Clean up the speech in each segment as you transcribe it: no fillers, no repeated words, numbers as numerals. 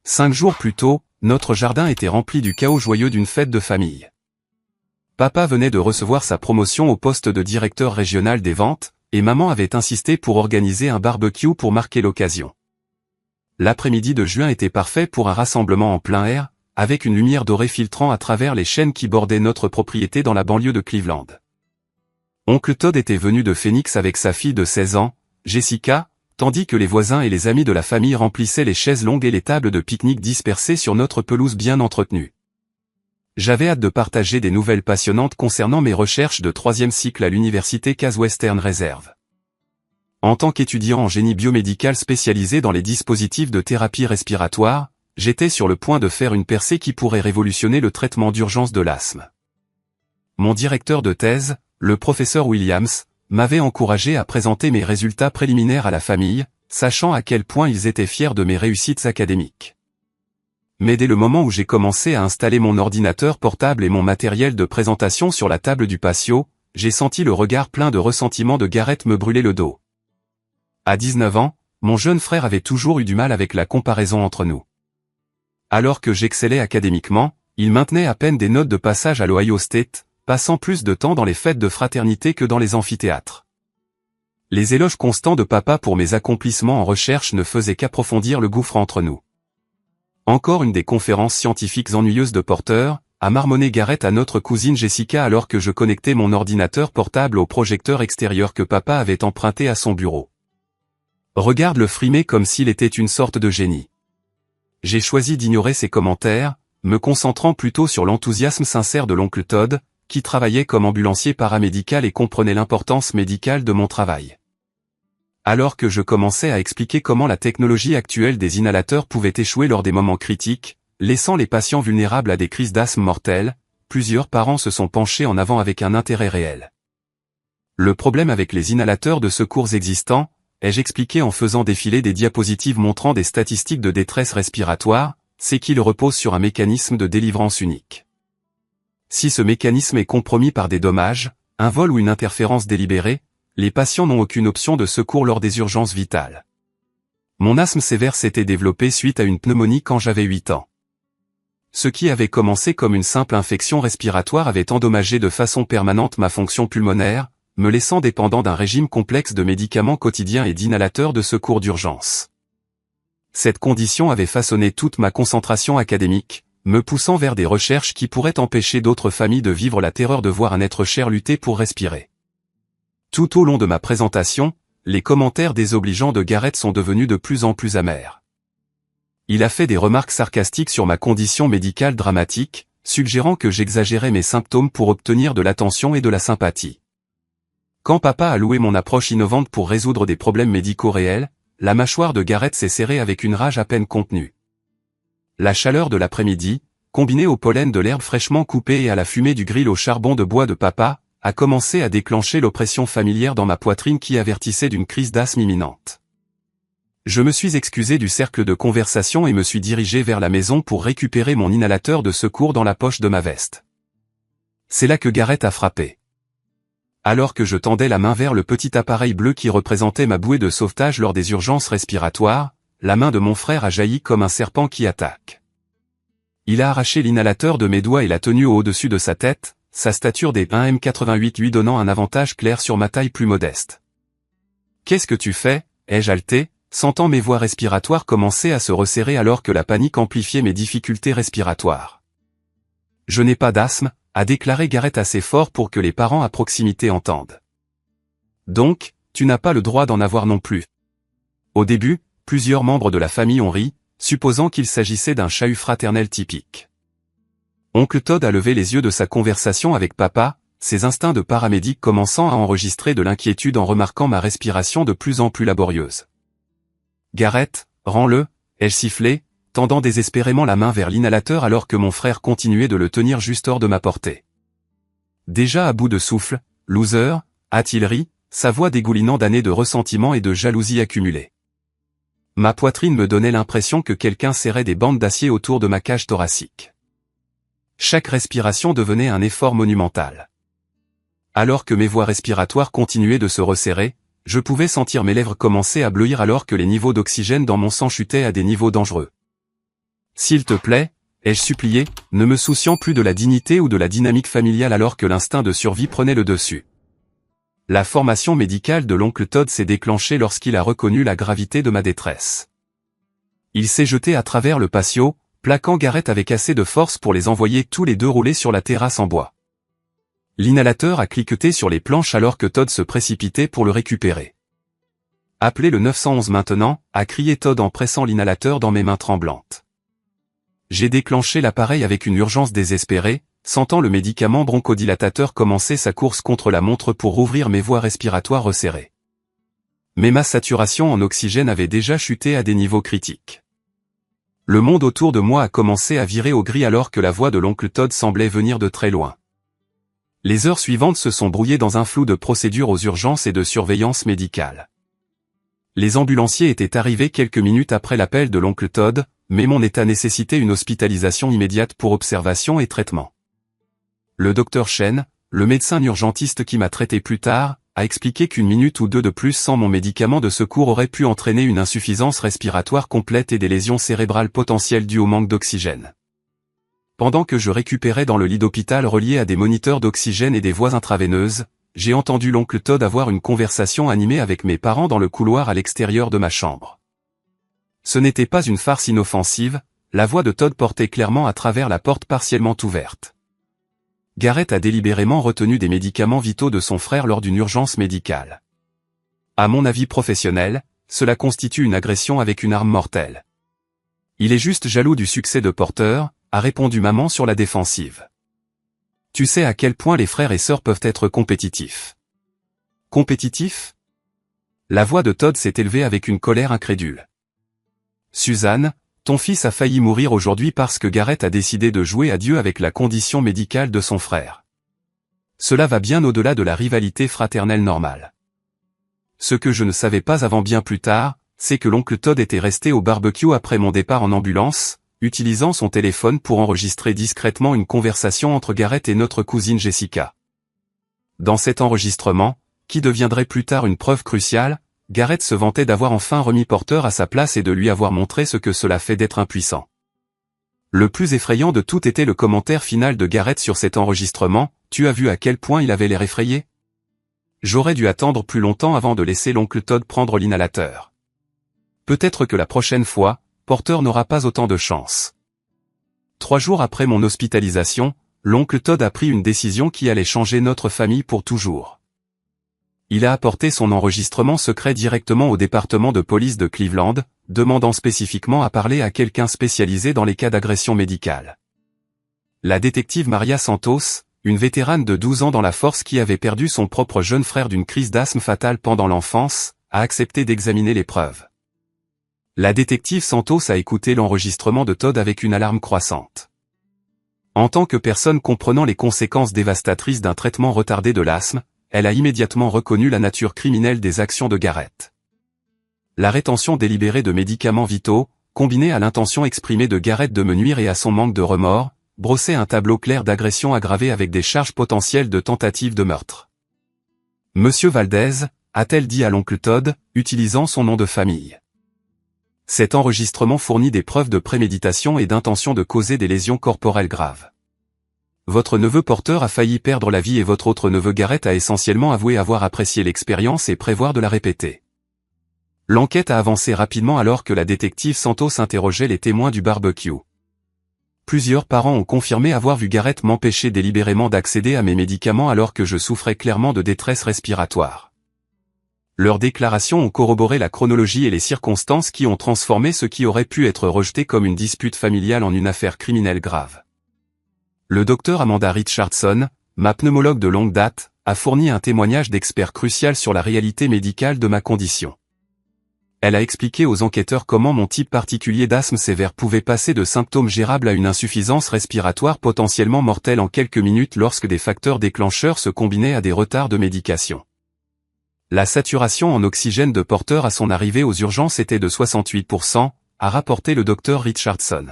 5 jours plus tôt, notre jardin était rempli du chaos joyeux d'une fête de famille. Papa venait de recevoir sa promotion au poste de directeur régional des ventes, et maman avait insisté pour organiser un barbecue pour marquer l'occasion. L'après-midi de juin était parfait pour un rassemblement en plein air, avec une lumière dorée filtrant à travers les chênes qui bordaient notre propriété dans la banlieue de Cleveland. Oncle Todd était venu de Phoenix avec sa fille de 16 ans, Jessica, tandis que les voisins et les amis de la famille remplissaient les chaises longues et les tables de pique-nique dispersées sur notre pelouse bien entretenue. J'avais hâte de partager des nouvelles passionnantes concernant mes recherches de 3e cycle à l'université Case Western Reserve. En tant qu'étudiant en génie biomédical spécialisé dans les dispositifs de thérapie respiratoire, j'étais sur le point de faire une percée qui pourrait révolutionner le traitement d'urgence de l'asthme. Mon directeur de thèse, le professeur Williams, m'avait encouragé à présenter mes résultats préliminaires à la famille, sachant à quel point ils étaient fiers de mes réussites académiques. Mais dès le moment où j'ai commencé à installer mon ordinateur portable et mon matériel de présentation sur la table du patio, j'ai senti le regard plein de ressentiment de Garrett me brûler le dos. À 19 ans, mon jeune frère avait toujours eu du mal avec la comparaison entre nous. Alors que j'excellais académiquement, il maintenait à peine des notes de passage à l'Ohio State, passant plus de temps dans les fêtes de fraternité que dans les amphithéâtres. Les éloges constants de papa pour mes accomplissements en recherche ne faisaient qu'approfondir le gouffre entre nous. Encore une des conférences scientifiques ennuyeuses de Porter, a marmonné Garrett à notre cousine Jessica alors que je connectais mon ordinateur portable au projecteur extérieur que papa avait emprunté à son bureau. Regarde le frimer comme s'il était une sorte de génie. J'ai choisi d'ignorer ses commentaires, me concentrant plutôt sur l'enthousiasme sincère de l'oncle Todd, qui travaillait comme ambulancier paramédical et comprenait l'importance médicale de mon travail. Alors que je commençais à expliquer comment la technologie actuelle des inhalateurs pouvait échouer lors des moments critiques, laissant les patients vulnérables à des crises d'asthme mortelles, plusieurs parents se sont penchés en avant avec un intérêt réel. Le problème avec les inhalateurs de secours existants, ai-je expliqué en faisant défiler des diapositives montrant des statistiques de détresse respiratoire, c'est qu'ils reposent sur un mécanisme de délivrance unique. Si ce mécanisme est compromis par des dommages, un vol ou une interférence délibérée, les patients n'ont aucune option de secours lors des urgences vitales. Mon asthme sévère s'était développé suite à une pneumonie quand j'avais 8 ans. Ce qui avait commencé comme une simple infection respiratoire avait endommagé de façon permanente ma fonction pulmonaire, me laissant dépendant d'un régime complexe de médicaments quotidiens et d'inhalateurs de secours d'urgence. Cette condition avait façonné toute ma concentration académique, me poussant vers des recherches qui pourraient empêcher d'autres familles de vivre la terreur de voir un être cher lutter pour respirer. Tout au long de ma présentation, les commentaires désobligeants de Garrett sont devenus de plus en plus amers. Il a fait des remarques sarcastiques sur ma condition médicale dramatique, suggérant que j'exagérais mes symptômes pour obtenir de l'attention et de la sympathie. Quand papa a loué mon approche innovante pour résoudre des problèmes médicaux réels, la mâchoire de Garrett s'est serrée avec une rage à peine contenue. La chaleur de l'après-midi, combinée au pollen de l'herbe fraîchement coupée et à la fumée du grill au charbon de bois de papa, a commencé à déclencher l'oppression familière dans ma poitrine qui avertissait d'une crise d'asthme imminente. Je me suis excusé du cercle de conversation et me suis dirigé vers la maison pour récupérer mon inhalateur de secours dans la poche de ma veste. C'est là que Garrett a frappé. Alors que je tendais la main vers le petit appareil bleu qui représentait ma bouée de sauvetage lors des urgences respiratoires, la main de mon frère a jailli comme un serpent qui attaque. Il a arraché l'inhalateur de mes doigts et l'a tenu au-dessus de sa tête, sa stature des 1m88 lui donnant un avantage clair sur ma taille plus modeste. « Qu'est-ce que tu fais » ai-je haleté, sentant mes voies respiratoires commencer à se resserrer alors que la panique amplifiait mes difficultés respiratoires. « Je n'ai pas d'asthme », a déclaré Garrett assez fort pour que les parents à proximité entendent. « Donc, tu n'as pas le droit d'en avoir non plus. » Au début, plusieurs membres de la famille ont ri, supposant qu'il s'agissait d'un chahut fraternel typique. Oncle Todd a levé les yeux de sa conversation avec papa, ses instincts de paramédic commençant à enregistrer de l'inquiétude en remarquant ma respiration de plus en plus laborieuse. « Garrett, rends-le » ai-je sifflé, tendant désespérément la main vers l'inhalateur alors que mon frère continuait de le tenir juste hors de ma portée. Déjà à bout de souffle, « Loser » a-t-il ri, sa voix dégoulinant d'années de ressentiment et de jalousie accumulée. Ma poitrine me donnait l'impression que quelqu'un serrait des bandes d'acier autour de ma cage thoracique. Chaque respiration devenait un effort monumental. Alors que mes voies respiratoires continuaient de se resserrer, je pouvais sentir mes lèvres commencer à bleuir alors que les niveaux d'oxygène dans mon sang chutaient à des niveaux dangereux. S'il te plaît, ai-je supplié, ne me souciant plus de la dignité ou de la dynamique familiale alors que l'instinct de survie prenait le dessus. La formation médicale de l'oncle Todd s'est déclenchée lorsqu'il a reconnu la gravité de ma détresse. Il s'est jeté à travers le patio, plaquant Garrett avec assez de force pour les envoyer tous les deux rouler sur la terrasse en bois. L'inhalateur a cliqueté sur les planches alors que Todd se précipitait pour le récupérer. « Appelez le 911 maintenant », a crié Todd en pressant l'inhalateur dans mes mains tremblantes. J'ai déclenché l'appareil avec une urgence désespérée, sentant le médicament bronchodilatateur commencer sa course contre la montre pour rouvrir mes voies respiratoires resserrées. Mais ma saturation en oxygène avait déjà chuté à des niveaux critiques. Le monde autour de moi a commencé à virer au gris alors que la voix de l'oncle Todd semblait venir de très loin. Les heures suivantes se sont brouillées dans un flou de procédures aux urgences et de surveillance médicale. Les ambulanciers étaient arrivés quelques minutes après l'appel de l'oncle Todd, mais mon état nécessitait une hospitalisation immédiate pour observation et traitement. Le docteur Chen, le médecin urgentiste qui m'a traité plus tard, a expliqué qu'une minute ou deux de plus sans mon médicament de secours aurait pu entraîner une insuffisance respiratoire complète et des lésions cérébrales potentielles dues au manque d'oxygène. Pendant que je récupérais dans le lit d'hôpital relié à des moniteurs d'oxygène et des voies intraveineuses, j'ai entendu l'oncle Todd avoir une conversation animée avec mes parents dans le couloir à l'extérieur de ma chambre. Ce n'était pas une farce inoffensive, la voix de Todd portait clairement à travers la porte partiellement ouverte. Garrett a délibérément retenu des médicaments vitaux de son frère lors d'une urgence médicale. À mon avis professionnel, cela constitue une agression avec une arme mortelle. Il est juste jaloux du succès de Porter, a répondu maman sur la défensive. Tu sais à quel point les frères et sœurs peuvent être compétitifs. Compétitifs ? La voix de Todd s'est élevée avec une colère incrédule. Suzanne, ton fils a failli mourir aujourd'hui parce que Garrett a décidé de jouer à Dieu avec la condition médicale de son frère. Cela va bien au-delà de la rivalité fraternelle normale. Ce que je ne savais pas avant bien plus tard, c'est que l'oncle Todd était resté au barbecue après mon départ en ambulance, utilisant son téléphone pour enregistrer discrètement une conversation entre Garrett et notre cousine Jessica. Dans cet enregistrement, qui deviendrait plus tard une preuve cruciale, Garrett se vantait d'avoir enfin remis Porter à sa place et de lui avoir montré ce que cela fait d'être impuissant. Le plus effrayant de tout était le commentaire final de Garrett sur cet enregistrement, « Tu as vu à quel point il avait l'air effrayé ?» J'aurais dû attendre plus longtemps avant de laisser l'oncle Todd prendre l'inhalateur. Peut-être que la prochaine fois, Porter n'aura pas autant de chance. 3 jours après mon hospitalisation, l'oncle Todd a pris une décision qui allait changer notre famille pour toujours. Il a apporté son enregistrement secret directement au département de police de Cleveland, demandant spécifiquement à parler à quelqu'un spécialisé dans les cas d'agression médicale. La détective Maria Santos, une vétérane de 12 ans dans la force qui avait perdu son propre jeune frère d'une crise d'asthme fatale pendant l'enfance, a accepté d'examiner les preuves. La détective Santos a écouté l'enregistrement de Todd avec une alarme croissante. En tant que personne comprenant les conséquences dévastatrices d'un traitement retardé de l'asthme, elle a immédiatement reconnu la nature criminelle des actions de Garrett. La rétention délibérée de médicaments vitaux, combinée à l'intention exprimée de Garrett de me nuire et à son manque de remords, brossait un tableau clair d'agression aggravée avec des charges potentielles de tentative de meurtre. « Monsieur Valdez », a-t-elle dit à l'oncle Todd, utilisant son nom de famille. Cet enregistrement fournit des preuves de préméditation et d'intention de causer des lésions corporelles graves. Votre neveu Porter a failli perdre la vie et votre autre neveu Garrett a essentiellement avoué avoir apprécié l'expérience et prévoir de la répéter. L'enquête a avancé rapidement alors que la détective Santos interrogeait les témoins du barbecue. Plusieurs parents ont confirmé avoir vu Garrett m'empêcher délibérément d'accéder à mes médicaments alors que je souffrais clairement de détresse respiratoire. Leurs déclarations ont corroboré la chronologie et les circonstances qui ont transformé ce qui aurait pu être rejeté comme une dispute familiale en une affaire criminelle grave. Le docteur Amanda Richardson, ma pneumologue de longue date, a fourni un témoignage d'expert crucial sur la réalité médicale de ma condition. Elle a expliqué aux enquêteurs comment mon type particulier d'asthme sévère pouvait passer de symptômes gérables à une insuffisance respiratoire potentiellement mortelle en quelques minutes lorsque des facteurs déclencheurs se combinaient à des retards de médication. La saturation en oxygène de Porter à son arrivée aux urgences était de 68%, a rapporté le docteur Richardson.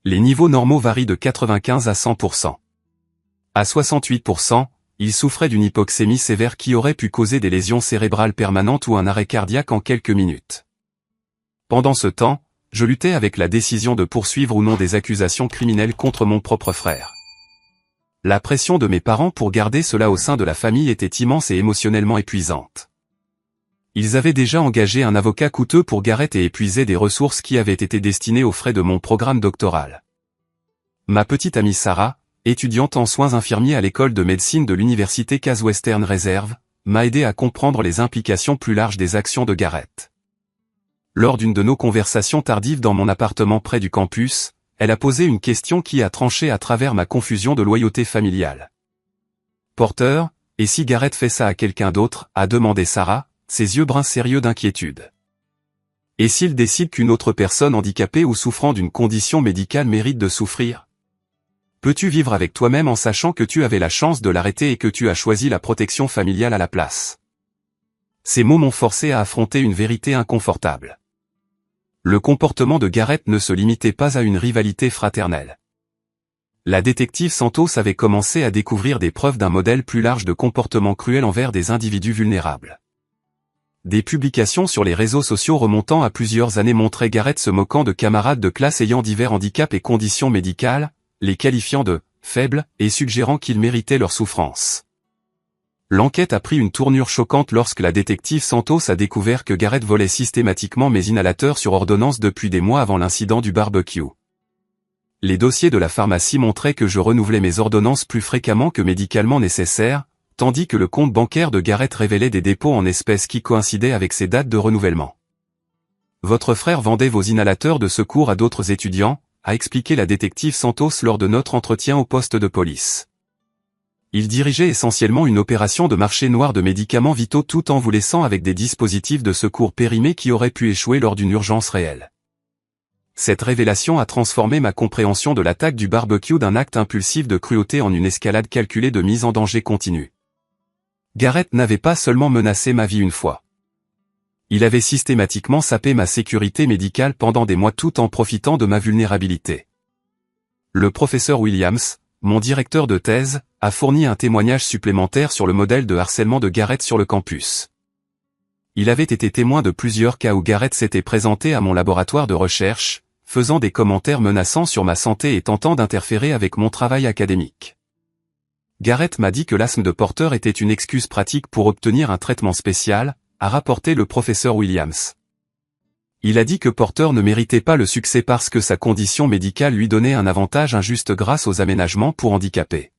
Les niveaux normaux varient de 95 à 100%. À 68%, il souffrait d'une hypoxémie sévère qui aurait pu causer des lésions cérébrales permanentes ou un arrêt cardiaque en quelques minutes. Pendant ce temps, je luttais avec la décision de poursuivre ou non des accusations criminelles contre mon propre frère. La pression de mes parents pour garder cela au sein de la famille était immense et émotionnellement épuisante. Ils avaient déjà engagé un avocat coûteux pour Garrett et épuisé des ressources qui avaient été destinées aux frais de mon programme doctoral. Ma petite amie Sarah, étudiante en soins infirmiers à l'école de médecine de l'université Case Western Reserve, m'a aidé à comprendre les implications plus larges des actions de Garrett. Lors d'une de nos conversations tardives dans mon appartement près du campus, elle a posé une question qui a tranché à travers ma confusion de loyauté familiale. Porter, et si Garrett fait ça à quelqu'un d'autre, a demandé Sarah, ses yeux bruns sérieux d'inquiétude. Et s'il décide qu'une autre personne handicapée ou souffrant d'une condition médicale mérite de souffrir? Peux-tu vivre avec toi-même en sachant que tu avais la chance de l'arrêter et que tu as choisi la protection familiale à la place? Ces mots m'ont forcé à affronter une vérité inconfortable. Le comportement de Garrett ne se limitait pas à une rivalité fraternelle. La détective Santos avait commencé à découvrir des preuves d'un modèle plus large de comportement cruel envers des individus vulnérables. Des publications sur les réseaux sociaux remontant à plusieurs années montraient Garrett se moquant de camarades de classe ayant divers handicaps et conditions médicales, les qualifiant de « faibles » et suggérant qu'ils méritaient leur souffrance. L'enquête a pris une tournure choquante lorsque la détective Santos a découvert que Garrett volait systématiquement mes inhalateurs sur ordonnance depuis des mois avant l'incident du barbecue. Les dossiers de la pharmacie montraient que je renouvelais mes ordonnances plus fréquemment que médicalement nécessaire, tandis que le compte bancaire de Garrett révélait des dépôts en espèces qui coïncidaient avec ses dates de renouvellement. Votre frère vendait vos inhalateurs de secours à d'autres étudiants, a expliqué la détective Santos lors de notre entretien au poste de police. Il dirigeait essentiellement une opération de marché noir de médicaments vitaux tout en vous laissant avec des dispositifs de secours périmés qui auraient pu échouer lors d'une urgence réelle. Cette révélation a transformé ma compréhension de l'attaque du barbecue d'un acte impulsif de cruauté en une escalade calculée de mise en danger continue. Garrett n'avait pas seulement menacé ma vie une fois. Il avait systématiquement sapé ma sécurité médicale pendant des mois tout en profitant de ma vulnérabilité. Le professeur Williams, mon directeur de thèse, a fourni un témoignage supplémentaire sur le modèle de harcèlement de Garrett sur le campus. Il avait été témoin de plusieurs cas où Garrett s'était présenté à mon laboratoire de recherche, faisant des commentaires menaçants sur ma santé et tentant d'interférer avec mon travail académique. Garrett m'a dit que l'asthme de Porter était une excuse pratique pour obtenir un traitement spécial, a rapporté le professeur Williams. Il a dit que Porter ne méritait pas le succès parce que sa condition médicale lui donnait un avantage injuste grâce aux aménagements pour handicapés.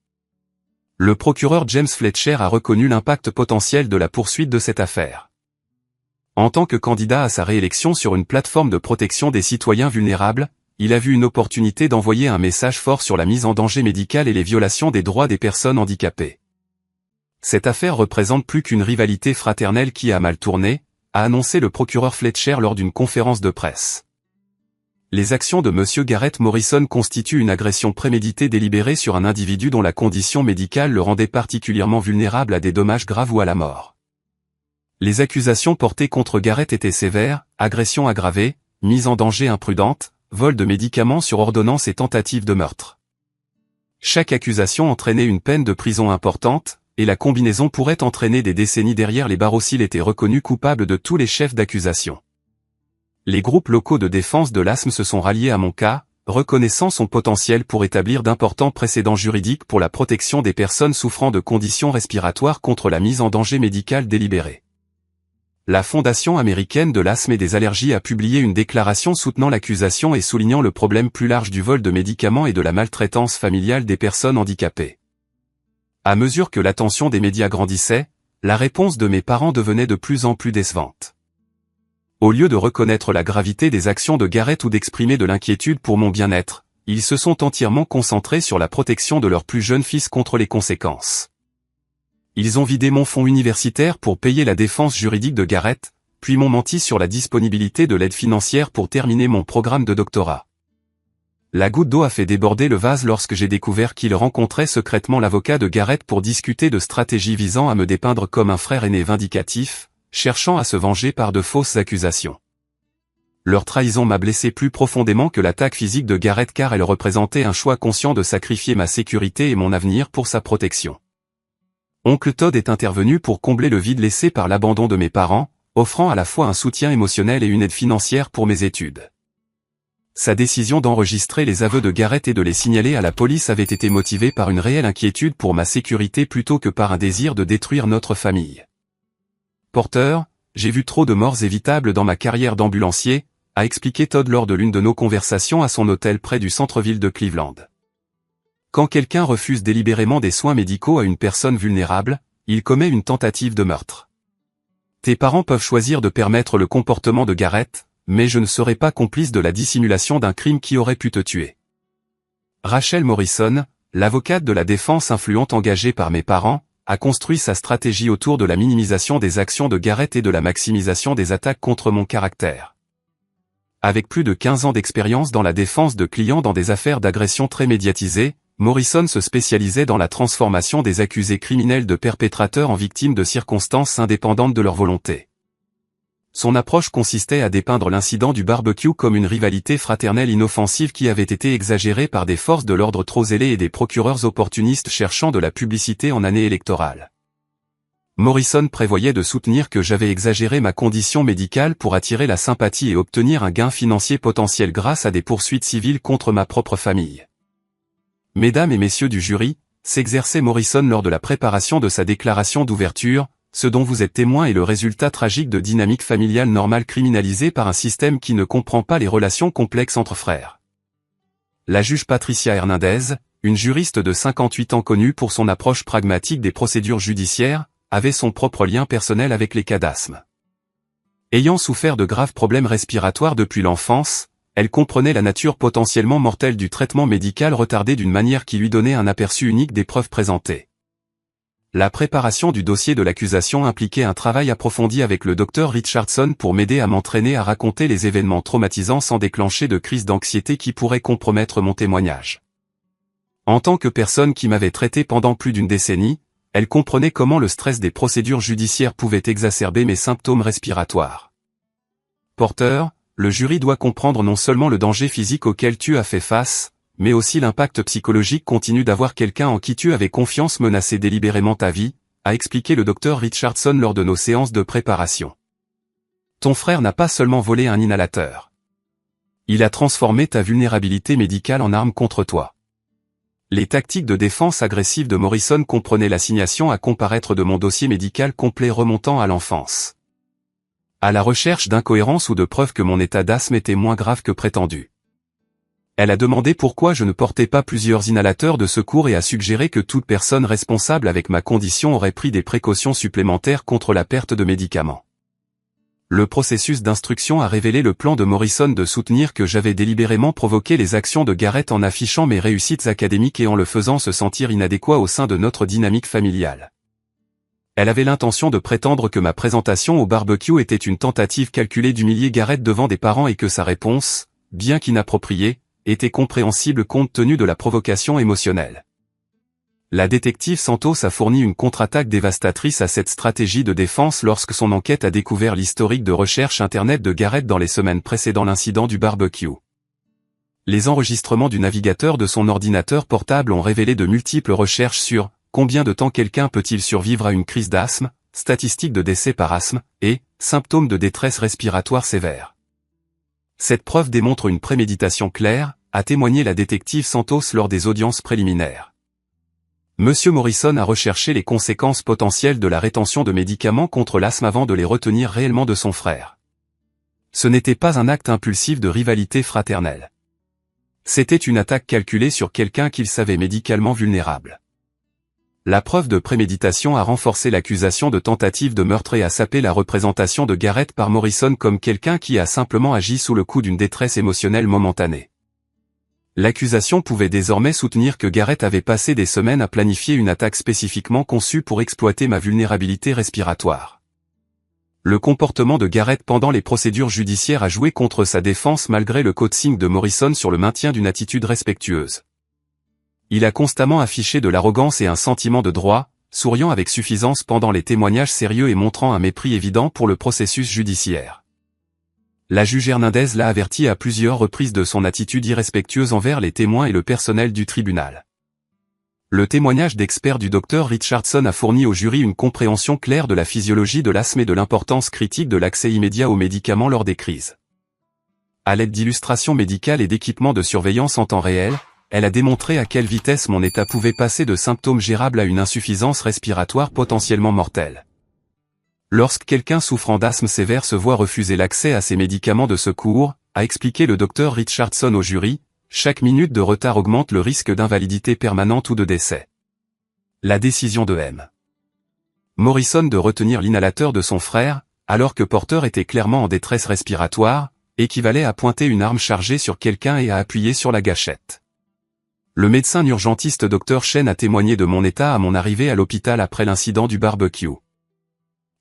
Le procureur James Fletcher a reconnu l'impact potentiel de la poursuite de cette affaire. En tant que candidat à sa réélection sur une plateforme de protection des citoyens vulnérables, il a vu une opportunité d'envoyer un message fort sur la mise en danger médicale et les violations des droits des personnes handicapées. Cette affaire représente plus qu'une rivalité fraternelle qui a mal tourné, a annoncé le procureur Fletcher lors d'une conférence de presse. Les actions de M. Garrett Morrison constituent une agression préméditée délibérée sur un individu dont la condition médicale le rendait particulièrement vulnérable à des dommages graves ou à la mort. Les accusations portées contre Garrett étaient sévères, agression aggravée, mise en danger imprudente, vol de médicaments sur ordonnance et tentative de meurtre. Chaque accusation entraînait une peine de prison importante, et la combinaison pourrait entraîner des décennies derrière les barreaux s'il était reconnu coupable de tous les chefs d'accusation. Les groupes locaux de défense de l'asthme se sont ralliés à mon cas, reconnaissant son potentiel pour établir d'importants précédents juridiques pour la protection des personnes souffrant de conditions respiratoires contre la mise en danger médicale délibérée. La Fondation américaine de l'asthme et des allergies a publié une déclaration soutenant l'accusation et soulignant le problème plus large du vol de médicaments et de la maltraitance familiale des personnes handicapées. À mesure que l'attention des médias grandissait, la réponse de mes parents devenait de plus en plus décevante. Au lieu de reconnaître la gravité des actions de Garrett ou d'exprimer de l'inquiétude pour mon bien-être, ils se sont entièrement concentrés sur la protection de leur plus jeune fils contre les conséquences. Ils ont vidé mon fonds universitaire pour payer la défense juridique de Garrett, puis m'ont menti sur la disponibilité de l'aide financière pour terminer mon programme de doctorat. La goutte d'eau a fait déborder le vase lorsque j'ai découvert qu'ils rencontraient secrètement l'avocat de Garrett pour discuter de stratégies visant à me dépeindre comme un frère aîné vindicatif, cherchant à se venger par de fausses accusations. Leur trahison m'a blessé plus profondément que l'attaque physique de Garrett car elle représentait un choix conscient de sacrifier ma sécurité et mon avenir pour sa protection. Oncle Todd est intervenu pour combler le vide laissé par l'abandon de mes parents, offrant à la fois un soutien émotionnel et une aide financière pour mes études. Sa décision d'enregistrer les aveux de Garrett et de les signaler à la police avait été motivée par une réelle inquiétude pour ma sécurité plutôt que par un désir de détruire notre famille. Porter, j'ai vu trop de morts évitables dans ma carrière d'ambulancier, a expliqué Todd lors de l'une de nos conversations à son hôtel près du centre-ville de Cleveland. Quand quelqu'un refuse délibérément des soins médicaux à une personne vulnérable, il commet une tentative de meurtre. Tes parents peuvent choisir de permettre le comportement de Garrett, mais je ne serai pas complice de la dissimulation d'un crime qui aurait pu te tuer. Rachel Morrison, l'avocate de la défense influente engagée par mes parents, a construit sa stratégie autour de la minimisation des actions de Garrett et de la maximisation des attaques contre mon caractère. Avec plus de 15 ans d'expérience dans la défense de clients dans des affaires d'agression très médiatisées, Morrison se spécialisait dans la transformation des accusés criminels de perpétrateurs en victimes de circonstances indépendantes de leur volonté. Son approche consistait à dépeindre l'incident du barbecue comme une rivalité fraternelle inoffensive qui avait été exagérée par des forces de l'ordre trop zélées et des procureurs opportunistes cherchant de la publicité en année électorale. Morrison prévoyait de soutenir que j'avais exagéré ma condition médicale pour attirer la sympathie et obtenir un gain financier potentiel grâce à des poursuites civiles contre ma propre famille. Mesdames et messieurs du jury, s'exerçait Morrison lors de la préparation de sa déclaration d'ouverture, ce dont vous êtes témoin est le résultat tragique de dynamiques familiales normales criminalisées par un système qui ne comprend pas les relations complexes entre frères. La juge Patricia Hernandez, une juriste de 58 ans connue pour son approche pragmatique des procédures judiciaires, avait son propre lien personnel avec les cas d'asthme. Ayant souffert de graves problèmes respiratoires depuis l'enfance, elle comprenait la nature potentiellement mortelle du traitement médical retardé d'une manière qui lui donnait un aperçu unique des preuves présentées. La préparation du dossier de l'accusation impliquait un travail approfondi avec le Dr Richardson pour m'aider à m'entraîner à raconter les événements traumatisants sans déclencher de crise d'anxiété qui pourraient compromettre mon témoignage. En tant que personne qui m'avait traité pendant plus d'une décennie, elle comprenait comment le stress des procédures judiciaires pouvait exacerber mes symptômes respiratoires. Porter, le jury doit comprendre non seulement le danger physique auquel tu as fait face, mais aussi l'impact psychologique continu d'avoir quelqu'un en qui tu avais confiance menacer délibérément ta vie, a expliqué le Dr Richardson lors de nos séances de préparation. Ton frère n'a pas seulement volé un inhalateur. Il a transformé ta vulnérabilité médicale en arme contre toi. Les tactiques de défense agressive de Morrison comprenaient l'assignation à comparaître de mon dossier médical complet remontant à l'enfance. À la recherche d'incohérences ou de preuves que mon état d'asthme était moins grave que prétendu. Elle a demandé pourquoi je ne portais pas plusieurs inhalateurs de secours et a suggéré que toute personne responsable avec ma condition aurait pris des précautions supplémentaires contre la perte de médicaments. Le processus d'instruction a révélé le plan de Morrison de soutenir que j'avais délibérément provoqué les actions de Garrett en affichant mes réussites académiques et en le faisant se sentir inadéquat au sein de notre dynamique familiale. Elle avait l'intention de prétendre que ma présentation au barbecue était une tentative calculée d'humilier Garrett devant des parents et que sa réponse, bien qu'inappropriée, était compréhensible compte tenu de la provocation émotionnelle. La détective Santos a fourni une contre-attaque dévastatrice à cette stratégie de défense lorsque son enquête a découvert l'historique de recherche Internet de Garrett dans les semaines précédant l'incident du barbecue. Les enregistrements du navigateur de son ordinateur portable ont révélé de multiples recherches sur combien de temps quelqu'un peut-il survivre à une crise d'asthme, statistiques de décès par asthme, et symptômes de détresse respiratoire sévère. Cette preuve démontre une préméditation claire, a témoigné la détective Santos lors des audiences préliminaires. Monsieur Morrison a recherché les conséquences potentielles de la rétention de médicaments contre l'asthme avant de les retenir réellement de son frère. Ce n'était pas un acte impulsif de rivalité fraternelle. C'était une attaque calculée sur quelqu'un qu'il savait médicalement vulnérable. La preuve de préméditation a renforcé l'accusation de tentative de meurtre et a sapé la représentation de Garrett par Morrison comme quelqu'un qui a simplement agi sous le coup d'une détresse émotionnelle momentanée. L'accusation pouvait désormais soutenir que Garrett avait passé des semaines à planifier une attaque spécifiquement conçue pour exploiter ma vulnérabilité respiratoire. Le comportement de Garrett pendant les procédures judiciaires a joué contre sa défense malgré le coaching de Morrison sur le maintien d'une attitude respectueuse. Il a constamment affiché de l'arrogance et un sentiment de droit, souriant avec suffisance pendant les témoignages sérieux et montrant un mépris évident pour le processus judiciaire. La juge Hernandez l'a averti à plusieurs reprises de son attitude irrespectueuse envers les témoins et le personnel du tribunal. Le témoignage d'expert du Dr Richardson a fourni au jury une compréhension claire de la physiologie de l'asthme et de l'importance critique de l'accès immédiat aux médicaments lors des crises. À l'aide d'illustrations médicales et d'équipements de surveillance en temps réel, elle a démontré à quelle vitesse mon état pouvait passer de symptômes gérables à une insuffisance respiratoire potentiellement mortelle. Lorsque quelqu'un souffrant d'asthme sévère se voit refuser l'accès à ces médicaments de secours, a expliqué le docteur Richardson au jury, chaque minute de retard augmente le risque d'invalidité permanente ou de décès. La décision de M. Morrison de retenir l'inhalateur de son frère, alors que Porter était clairement en détresse respiratoire, équivalait à pointer une arme chargée sur quelqu'un et à appuyer sur la gâchette. Le médecin urgentiste Dr Chen a témoigné de mon état à mon arrivée à l'hôpital après l'incident du barbecue.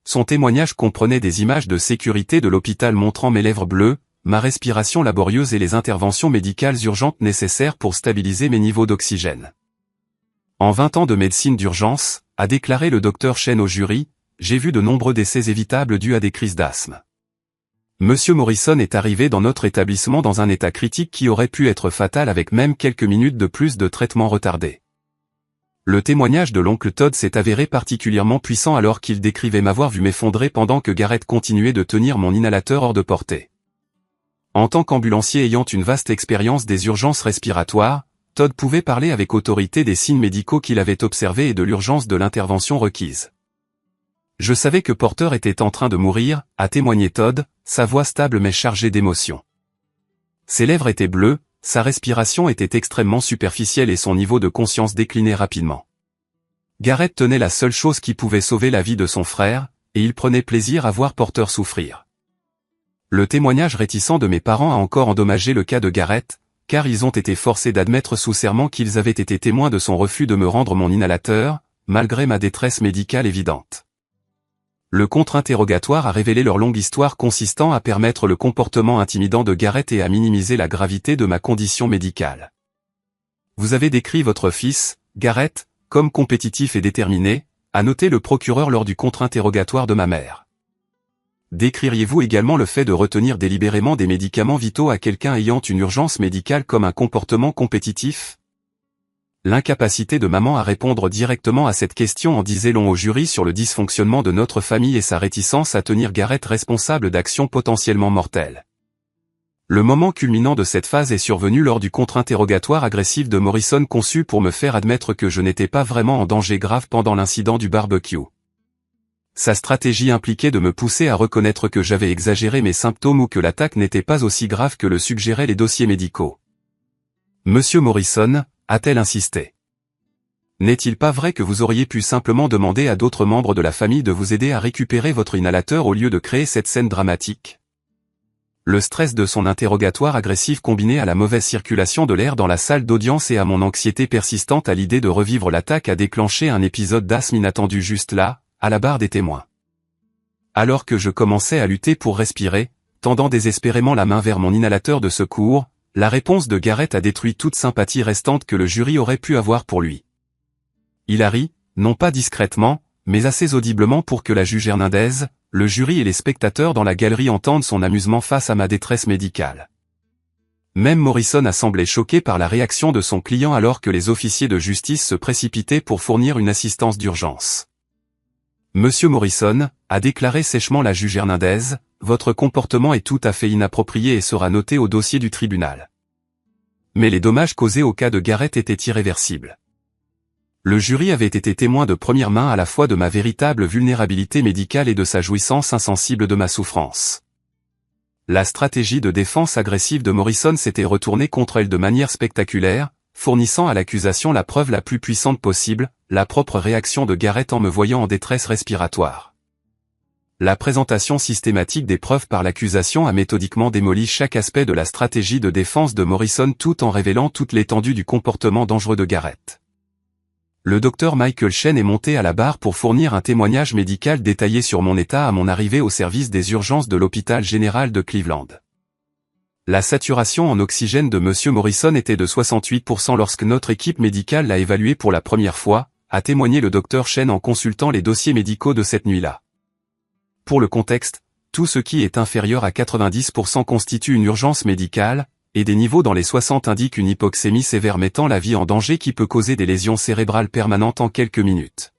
Son témoignage comprenait des images de sécurité de l'hôpital montrant mes lèvres bleues, ma respiration laborieuse et les interventions médicales urgentes nécessaires pour stabiliser mes niveaux d'oxygène. En 20 ans de médecine d'urgence, a déclaré le Dr Chen au jury, j'ai vu de nombreux décès évitables dus à des crises d'asthme. Monsieur Morrison est arrivé dans notre établissement dans un état critique qui aurait pu être fatal avec même quelques minutes de plus de traitement retardé. Le témoignage de l'oncle Todd s'est avéré particulièrement puissant alors qu'il décrivait m'avoir vu m'effondrer pendant que Garrett continuait de tenir mon inhalateur hors de portée. En tant qu'ambulancier ayant une vaste expérience des urgences respiratoires, Todd pouvait parler avec autorité des signes médicaux qu'il avait observés et de l'urgence de l'intervention requise. Je savais que Porter était en train de mourir, a témoigné Todd, sa voix stable mais chargée d'émotion. Ses lèvres étaient bleues, sa respiration était extrêmement superficielle et son niveau de conscience déclinait rapidement. Garrett tenait la seule chose qui pouvait sauver la vie de son frère, et il prenait plaisir à voir Porter souffrir. Le témoignage réticent de mes parents a encore endommagé le cas de Garrett, car ils ont été forcés d'admettre sous serment qu'ils avaient été témoins de son refus de me rendre mon inhalateur, malgré ma détresse médicale évidente. Le contre-interrogatoire a révélé leur longue histoire consistant à permettre le comportement intimidant de Garrett et à minimiser la gravité de ma condition médicale. Vous avez décrit votre fils, Garrett, comme compétitif et déterminé, a noté le procureur lors du contre-interrogatoire de ma mère. Décririez-vous également le fait de retenir délibérément des médicaments vitaux à quelqu'un ayant une urgence médicale comme un comportement compétitif ? L'incapacité de maman à répondre directement à cette question en disait long au jury sur le dysfonctionnement de notre famille et sa réticence à tenir Garrett responsable d'actions potentiellement mortelles. Le moment culminant de cette phase est survenu lors du contre-interrogatoire agressif de Morrison conçu pour me faire admettre que je n'étais pas vraiment en danger grave pendant l'incident du barbecue. Sa stratégie impliquait de me pousser à reconnaître que j'avais exagéré mes symptômes ou que l'attaque n'était pas aussi grave que le suggéraient les dossiers médicaux. Monsieur Morrison, a-t-elle insisté. N'est-il pas vrai que vous auriez pu simplement demander à d'autres membres de la famille de vous aider à récupérer votre inhalateur au lieu de créer cette scène dramatique ? Le stress de son interrogatoire agressif combiné à la mauvaise circulation de l'air dans la salle d'audience et à mon anxiété persistante à l'idée de revivre l'attaque a déclenché un épisode d'asthme inattendu juste là, à la barre des témoins. Alors que je commençais à lutter pour respirer, tendant désespérément la main vers mon inhalateur de secours, la réponse de Garrett a détruit toute sympathie restante que le jury aurait pu avoir pour lui. Il a ri, non pas discrètement, mais assez audiblement pour que la juge Hernandez, le jury et les spectateurs dans la galerie entendent son amusement face à ma détresse médicale. Même Morrison a semblé choqué par la réaction de son client alors que les officiers de justice se précipitaient pour fournir une assistance d'urgence. Monsieur Morrison, a déclaré sèchement la juge Hernandez, votre comportement est tout à fait inapproprié et sera noté au dossier du tribunal. Mais les dommages causés au cas de Garrett étaient irréversibles. Le jury avait été témoin de première main à la fois de ma véritable vulnérabilité médicale et de sa jouissance insensible de ma souffrance. La stratégie de défense agressive de Morrison s'était retournée contre elle de manière spectaculaire, fournissant à l'accusation la preuve la plus puissante possible, la propre réaction de Garrett en me voyant en détresse respiratoire. La présentation systématique des preuves par l'accusation a méthodiquement démoli chaque aspect de la stratégie de défense de Morrison tout en révélant toute l'étendue du comportement dangereux de Garrett. Le docteur Michael Chen est monté à la barre pour fournir un témoignage médical détaillé sur mon état à mon arrivée au service des urgences de l'hôpital général de Cleveland. La saturation en oxygène de Monsieur Morrison était de 68% lorsque notre équipe médicale l'a évalué pour la première fois, a témoigné le docteur Chen en consultant les dossiers médicaux de cette nuit-là. Pour le contexte, tout ce qui est inférieur à 90% constitue une urgence médicale, et des niveaux dans les 60 indiquent une hypoxémie sévère mettant la vie en danger qui peut causer des lésions cérébrales permanentes en quelques minutes.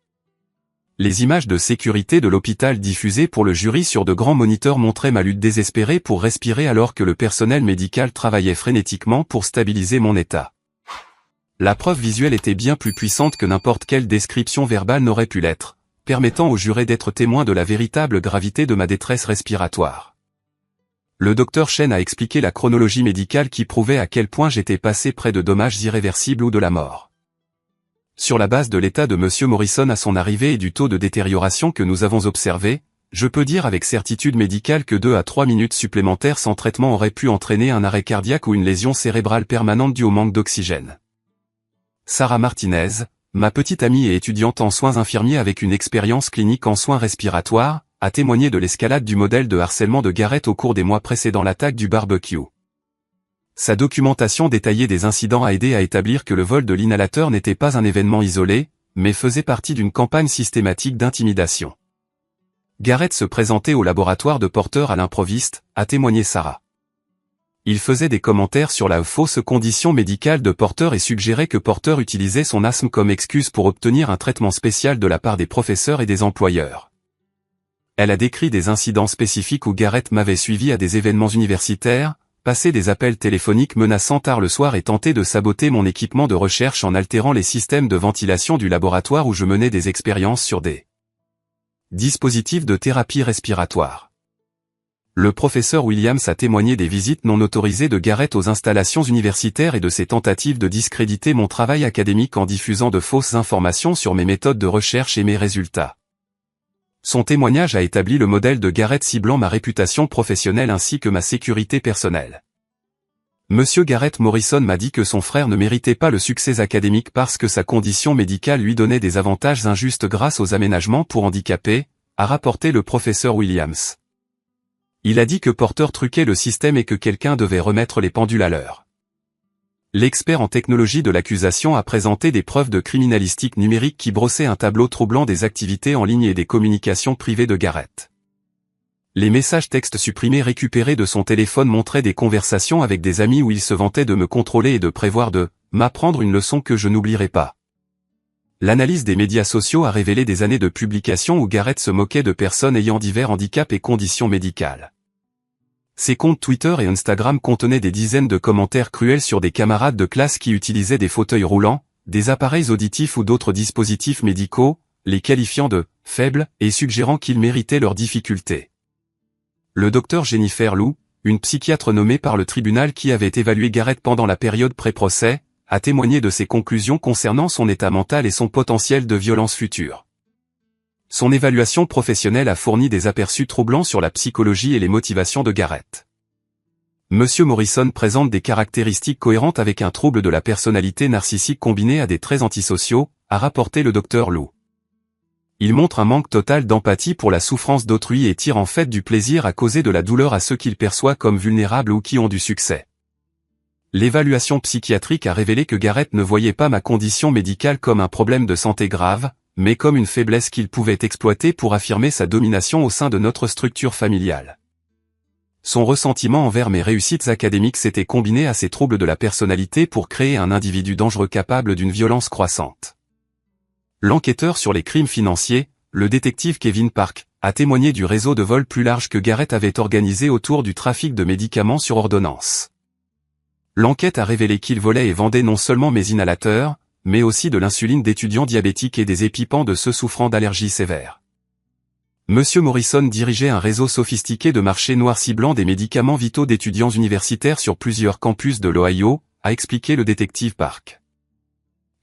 Les images de sécurité de l'hôpital diffusées pour le jury sur de grands moniteurs montraient ma lutte désespérée pour respirer alors que le personnel médical travaillait frénétiquement pour stabiliser mon état. La preuve visuelle était bien plus puissante que n'importe quelle description verbale n'aurait pu l'être, permettant aux jurés d'être témoins de la véritable gravité de ma détresse respiratoire. Le docteur Chen a expliqué la chronologie médicale qui prouvait à quel point j'étais passé près de dommages irréversibles ou de la mort. Sur la base de l'état de M. Morrison à son arrivée et du taux de détérioration que nous avons observé, je peux dire avec certitude médicale que 2 à 3 minutes supplémentaires sans traitement auraient pu entraîner un arrêt cardiaque ou une lésion cérébrale permanente due au manque d'oxygène. Sarah Martinez, ma petite amie et étudiante en soins infirmiers avec une expérience clinique en soins respiratoires, a témoigné de l'escalade du modèle de harcèlement de Garrett au cours des mois précédant l'attaque du barbecue. Sa documentation détaillée des incidents a aidé à établir que le vol de l'inhalateur n'était pas un événement isolé, mais faisait partie d'une campagne systématique d'intimidation. Garrett se présentait au laboratoire de Porter à l'improviste, a témoigné Sarah. Il faisait des commentaires sur la fausse condition médicale de Porter et suggérait que Porter utilisait son asthme comme excuse pour obtenir un traitement spécial de la part des professeurs et des employeurs. Elle a décrit des incidents spécifiques où Garrett m'avait suivi à des événements universitaires, passé des appels téléphoniques menaçant tard le soir et tenté de saboter mon équipement de recherche en altérant les systèmes de ventilation du laboratoire où je menais des expériences sur des dispositifs de thérapie respiratoire. Le professeur Williams a témoigné des visites non autorisées de Garrett aux installations universitaires et de ses tentatives de discréditer mon travail académique en diffusant de fausses informations sur mes méthodes de recherche et mes résultats. Son témoignage a établi le modèle de Garrett ciblant ma réputation professionnelle ainsi que ma sécurité personnelle. Monsieur Garrett Morrison m'a dit que son frère ne méritait pas le succès académique parce que sa condition médicale lui donnait des avantages injustes grâce aux aménagements pour handicapés, a rapporté le professeur Williams. Il a dit que Porter truquait le système et que quelqu'un devait remettre les pendules à l'heure. L'expert en technologie de l'accusation a présenté des preuves de criminalistique numérique qui brossaient un tableau troublant des activités en ligne et des communications privées de Garrett. Les messages textes supprimés récupérés de son téléphone montraient des conversations avec des amis où il se vantait de me contrôler et de prévoir de m'apprendre une leçon que je n'oublierai pas. L'analyse des médias sociaux a révélé des années de publications où Garrett se moquait de personnes ayant divers handicaps et conditions médicales. Ses comptes Twitter et Instagram contenaient des dizaines de commentaires cruels sur des camarades de classe qui utilisaient des fauteuils roulants, des appareils auditifs ou d'autres dispositifs médicaux, les qualifiant de « faibles » et suggérant qu'ils méritaient leurs difficultés. Le docteur Jennifer Lou, une psychiatre nommée par le tribunal qui avait évalué Garrett pendant la période pré-procès, a témoigné de ses conclusions concernant son état mental et son potentiel de violence future. Son évaluation professionnelle a fourni des aperçus troublants sur la psychologie et les motivations de Garrett. Monsieur Morrison présente des caractéristiques cohérentes avec un trouble de la personnalité narcissique combiné à des traits antisociaux, a rapporté le docteur Lou. Il montre un manque total d'empathie pour la souffrance d'autrui et tire en fait du plaisir à causer de la douleur à ceux qu'il perçoit comme vulnérables ou qui ont du succès. L'évaluation psychiatrique a révélé que Garrett ne voyait pas ma condition médicale comme un problème de santé grave, mais comme une faiblesse qu'il pouvait exploiter pour affirmer sa domination au sein de notre structure familiale. Son ressentiment envers mes réussites académiques s'était combiné à ses troubles de la personnalité pour créer un individu dangereux capable d'une violence croissante. L'enquêteur sur les crimes financiers, le détective Kevin Park, a témoigné du réseau de vol plus large que Garrett avait organisé autour du trafic de médicaments sur ordonnance. L'enquête a révélé qu'il volait et vendait non seulement mes inhalateurs, mais aussi de l'insuline d'étudiants diabétiques et des épipens de ceux souffrant d'allergies sévères. Monsieur Morrison dirigeait un réseau sophistiqué de marché noir ciblant des médicaments vitaux d'étudiants universitaires sur plusieurs campus de l'Ohio, a expliqué le détective Park.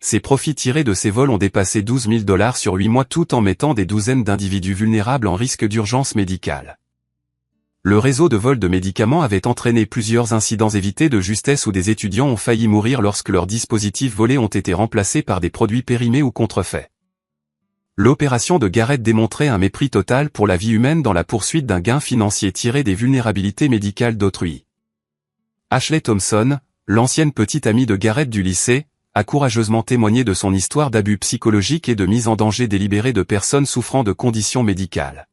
Ses profits tirés de ces vols ont dépassé 12 000 $ sur 8 mois tout en mettant des douzaines d'individus vulnérables en risque d'urgence médicale. Le réseau de vol de médicaments avait entraîné plusieurs incidents évités de justesse où des étudiants ont failli mourir lorsque leurs dispositifs volés ont été remplacés par des produits périmés ou contrefaits. L'opération de Garrett démontrait un mépris total pour la vie humaine dans la poursuite d'un gain financier tiré des vulnérabilités médicales d'autrui. Ashley Thompson, l'ancienne petite amie de Garrett du lycée, a courageusement témoigné de son histoire d'abus psychologiques et de mise en danger délibérée de personnes souffrant de conditions médicales.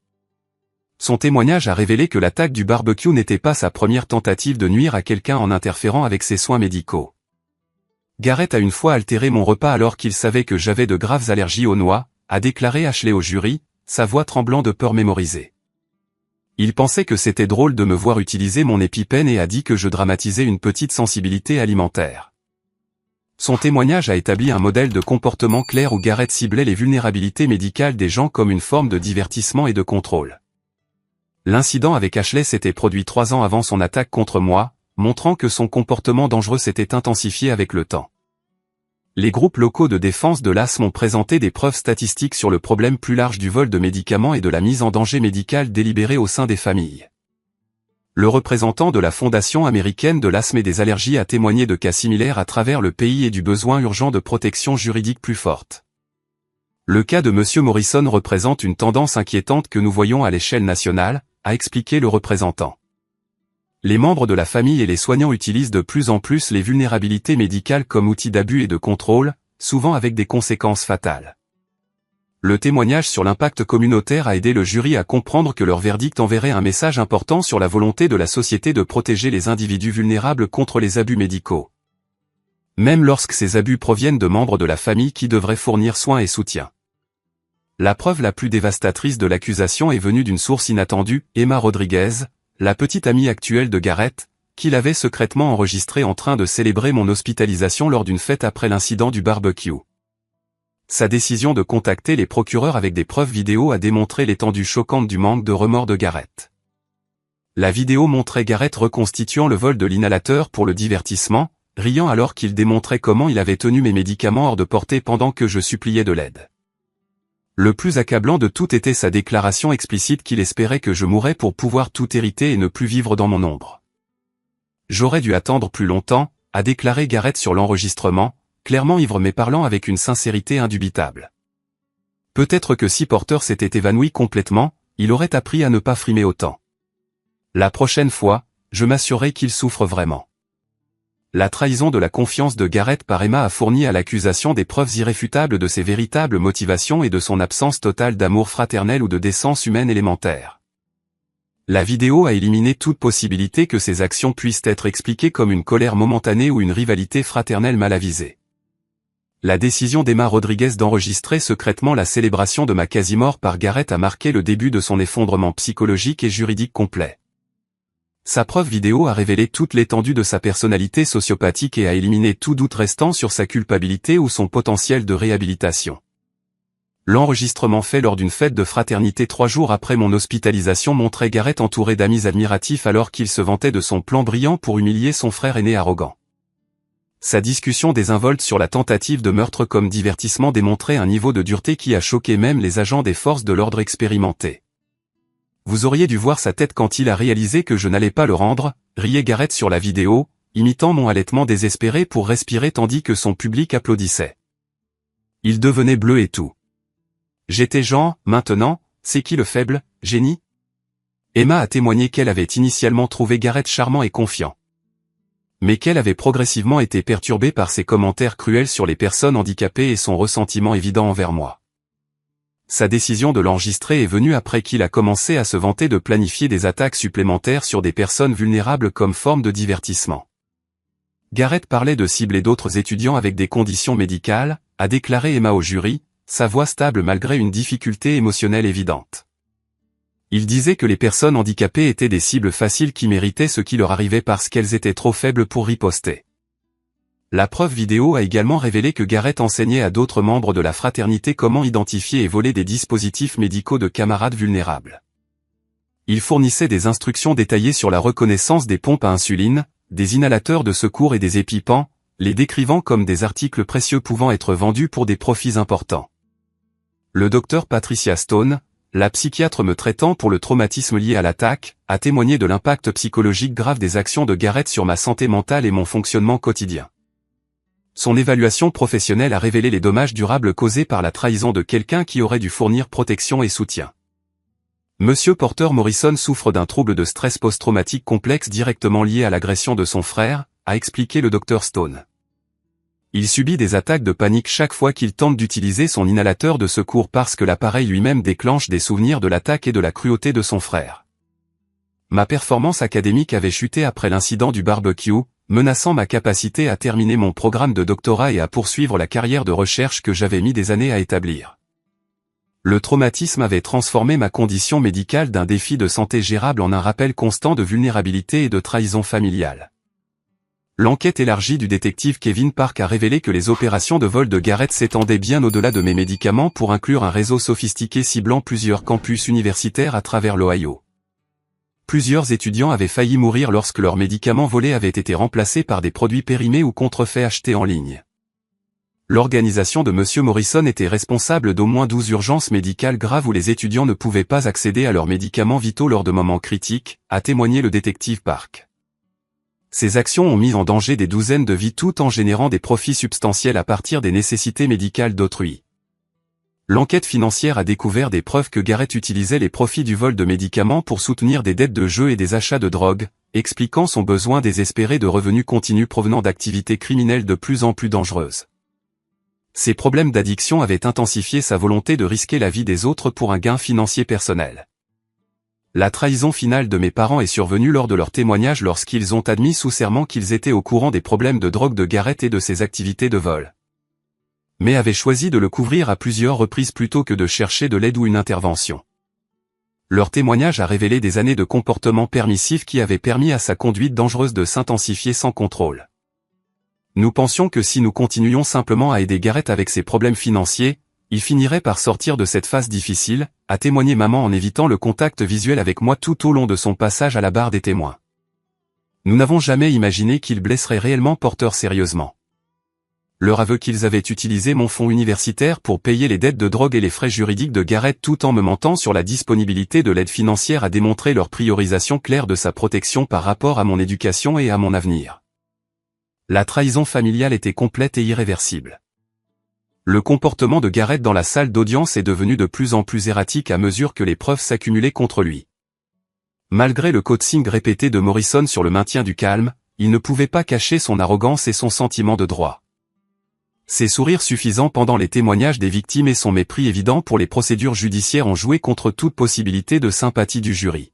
Son témoignage a révélé que l'attaque du barbecue n'était pas sa première tentative de nuire à quelqu'un en interférant avec ses soins médicaux. Garrett a une fois altéré mon repas alors qu'il savait que j'avais de graves allergies aux noix, a déclaré Ashley au jury, sa voix tremblant de peur mémorisée. Il pensait que c'était drôle de me voir utiliser mon EpiPen et a dit que je dramatisais une petite sensibilité alimentaire. Son témoignage a établi un modèle de comportement clair où Garrett ciblait les vulnérabilités médicales des gens comme une forme de divertissement et de contrôle. L'incident avec Ashley s'était produit 3 ans avant son attaque contre moi, montrant que son comportement dangereux s'était intensifié avec le temps. Les groupes locaux de défense de l'asthme ont présenté des preuves statistiques sur le problème plus large du vol de médicaments et de la mise en danger médicale délibérée au sein des familles. Le représentant de la Fondation américaine de l'asthme et des allergies a témoigné de cas similaires à travers le pays et du besoin urgent de protection juridique plus forte. Le cas de M. Morrison représente une tendance inquiétante que nous voyons à l'échelle nationale, a expliqué le représentant. Les membres de la famille et les soignants utilisent de plus en plus les vulnérabilités médicales comme outil d'abus et de contrôle, souvent avec des conséquences fatales. Le témoignage sur l'impact communautaire a aidé le jury à comprendre que leur verdict enverrait un message important sur la volonté de la société de protéger les individus vulnérables contre les abus médicaux. Même lorsque ces abus proviennent de membres de la famille qui devraient fournir soins et soutien. La preuve la plus dévastatrice de l'accusation est venue d'une source inattendue, Emma Rodriguez, la petite amie actuelle de Garrett, qui l'avait secrètement enregistré en train de célébrer mon hospitalisation lors d'une fête après l'incident du barbecue. Sa décision de contacter les procureurs avec des preuves vidéo a démontré l'étendue choquante du manque de remords de Garrett. La vidéo montrait Garrett reconstituant le vol de l'inhalateur pour le divertissement, riant alors qu'il démontrait comment il avait tenu mes médicaments hors de portée pendant que je suppliais de l'aide. Le plus accablant de tout était sa déclaration explicite qu'il espérait que je mourrais pour pouvoir tout hériter et ne plus vivre dans mon ombre. J'aurais dû attendre plus longtemps, a déclaré Garrett sur l'enregistrement, clairement ivre mais parlant avec une sincérité indubitable. Peut-être que si Porter s'était évanoui complètement, il aurait appris à ne pas frimer autant. La prochaine fois, je m'assurerai qu'il souffre vraiment. La trahison de la confiance de Garrett par Emma a fourni à l'accusation des preuves irréfutables de ses véritables motivations et de son absence totale d'amour fraternel ou de décence humaine élémentaire. La vidéo a éliminé toute possibilité que ces actions puissent être expliquées comme une colère momentanée ou une rivalité fraternelle mal avisée. La décision d'Emma Rodriguez d'enregistrer secrètement la célébration de ma quasi-mort par Garrett a marqué le début de son effondrement psychologique et juridique complet. Sa preuve vidéo a révélé toute l'étendue de sa personnalité sociopathique et a éliminé tout doute restant sur sa culpabilité ou son potentiel de réhabilitation. L'enregistrement fait lors d'une fête de fraternité 3 jours après mon hospitalisation montrait Garrett entouré d'amis admiratifs alors qu'il se vantait de son plan brillant pour humilier son frère aîné arrogant. Sa discussion désinvolte sur la tentative de meurtre comme divertissement démontrait un niveau de dureté qui a choqué même les agents des forces de l'ordre expérimentés. Vous auriez dû voir sa tête quand il a réalisé que je n'allais pas le rendre, riait Garrett sur la vidéo, imitant mon halètement désespéré pour respirer tandis que son public applaudissait. Il devenait bleu et tout. J'étais Jean, maintenant, c'est qui le faible, génie? Emma a témoigné qu'elle avait initialement trouvé Garrett charmant et confiant. Mais qu'elle avait progressivement été perturbée par ses commentaires cruels sur les personnes handicapées et son ressentiment évident envers moi. Sa décision de l'enregistrer est venue après qu'il a commencé à se vanter de planifier des attaques supplémentaires sur des personnes vulnérables comme forme de divertissement. Garrett parlait de cibler d'autres étudiants avec des conditions médicales, a déclaré Emma au jury, sa voix stable malgré une difficulté émotionnelle évidente. Il disait que les personnes handicapées étaient des cibles faciles qui méritaient ce qui leur arrivait parce qu'elles étaient trop faibles pour riposter. La preuve vidéo a également révélé que Garrett enseignait à d'autres membres de la fraternité comment identifier et voler des dispositifs médicaux de camarades vulnérables. Il fournissait des instructions détaillées sur la reconnaissance des pompes à insuline, des inhalateurs de secours et des épipens, les décrivant comme des articles précieux pouvant être vendus pour des profits importants. Le docteur Patricia Stone, la psychiatre me traitant pour le traumatisme lié à l'attaque, a témoigné de l'impact psychologique grave des actions de Garrett sur ma santé mentale et mon fonctionnement quotidien. Son évaluation professionnelle a révélé les dommages durables causés par la trahison de quelqu'un qui aurait dû fournir protection et soutien. Monsieur Porter Morrison souffre d'un trouble de stress post-traumatique complexe directement lié à l'agression de son frère, a expliqué le Dr Stone. Il subit des attaques de panique chaque fois qu'il tente d'utiliser son inhalateur de secours parce que l'appareil lui-même déclenche des souvenirs de l'attaque et de la cruauté de son frère. Ma performance académique avait chuté après l'incident du barbecue, menaçant ma capacité à terminer mon programme de doctorat et à poursuivre la carrière de recherche que j'avais mis des années à établir. Le traumatisme avait transformé ma condition médicale d'un défi de santé gérable en un rappel constant de vulnérabilité et de trahison familiale. L'enquête élargie du détective Kevin Park a révélé que les opérations de vol de Garrett s'étendaient bien au-delà de mes médicaments pour inclure un réseau sophistiqué ciblant plusieurs campus universitaires à travers l'Ohio. Plusieurs étudiants avaient failli mourir lorsque leurs médicaments volés avaient été remplacés par des produits périmés ou contrefaits achetés en ligne. L'organisation de M. Morrison était responsable d'au moins 12 urgences médicales graves où les étudiants ne pouvaient pas accéder à leurs médicaments vitaux lors de moments critiques, a témoigné le détective Park. Ces actions ont mis en danger des douzaines de vies tout en générant des profits substantiels à partir des nécessités médicales d'autrui. L'enquête financière a découvert des preuves que Garrett utilisait les profits du vol de médicaments pour soutenir des dettes de jeu et des achats de drogue, expliquant son besoin désespéré de revenus continus provenant d'activités criminelles de plus en plus dangereuses. Ces problèmes d'addiction avaient intensifié sa volonté de risquer la vie des autres pour un gain financier personnel. La trahison finale de mes parents est survenue lors de leur témoignage lorsqu'ils ont admis sous serment qu'ils étaient au courant des problèmes de drogue de Garrett et de ses activités de vol. Mais avaient choisi de le couvrir à plusieurs reprises plutôt que de chercher de l'aide ou une intervention. Leur témoignage a révélé des années de comportement permissif qui avaient permis à sa conduite dangereuse de s'intensifier sans contrôle. Nous pensions que si nous continuions simplement à aider Garrett avec ses problèmes financiers, il finirait par sortir de cette phase difficile, a témoigné maman en évitant le contact visuel avec moi tout au long de son passage à la barre des témoins. Nous n'avons jamais imaginé qu'il blesserait réellement Porter sérieusement. Leur aveu qu'ils avaient utilisé mon fonds universitaire pour payer les dettes de drogue et les frais juridiques de Garrett tout en me mentant sur la disponibilité de l'aide financière a démontré leur priorisation claire de sa protection par rapport à mon éducation et à mon avenir. La trahison familiale était complète et irréversible. Le comportement de Garrett dans la salle d'audience est devenu de plus en plus erratique à mesure que les preuves s'accumulaient contre lui. Malgré le coaching répété de Morrison sur le maintien du calme, il ne pouvait pas cacher son arrogance et son sentiment de droit. Ses sourires suffisants pendant les témoignages des victimes et son mépris évident pour les procédures judiciaires ont joué contre toute possibilité de sympathie du jury.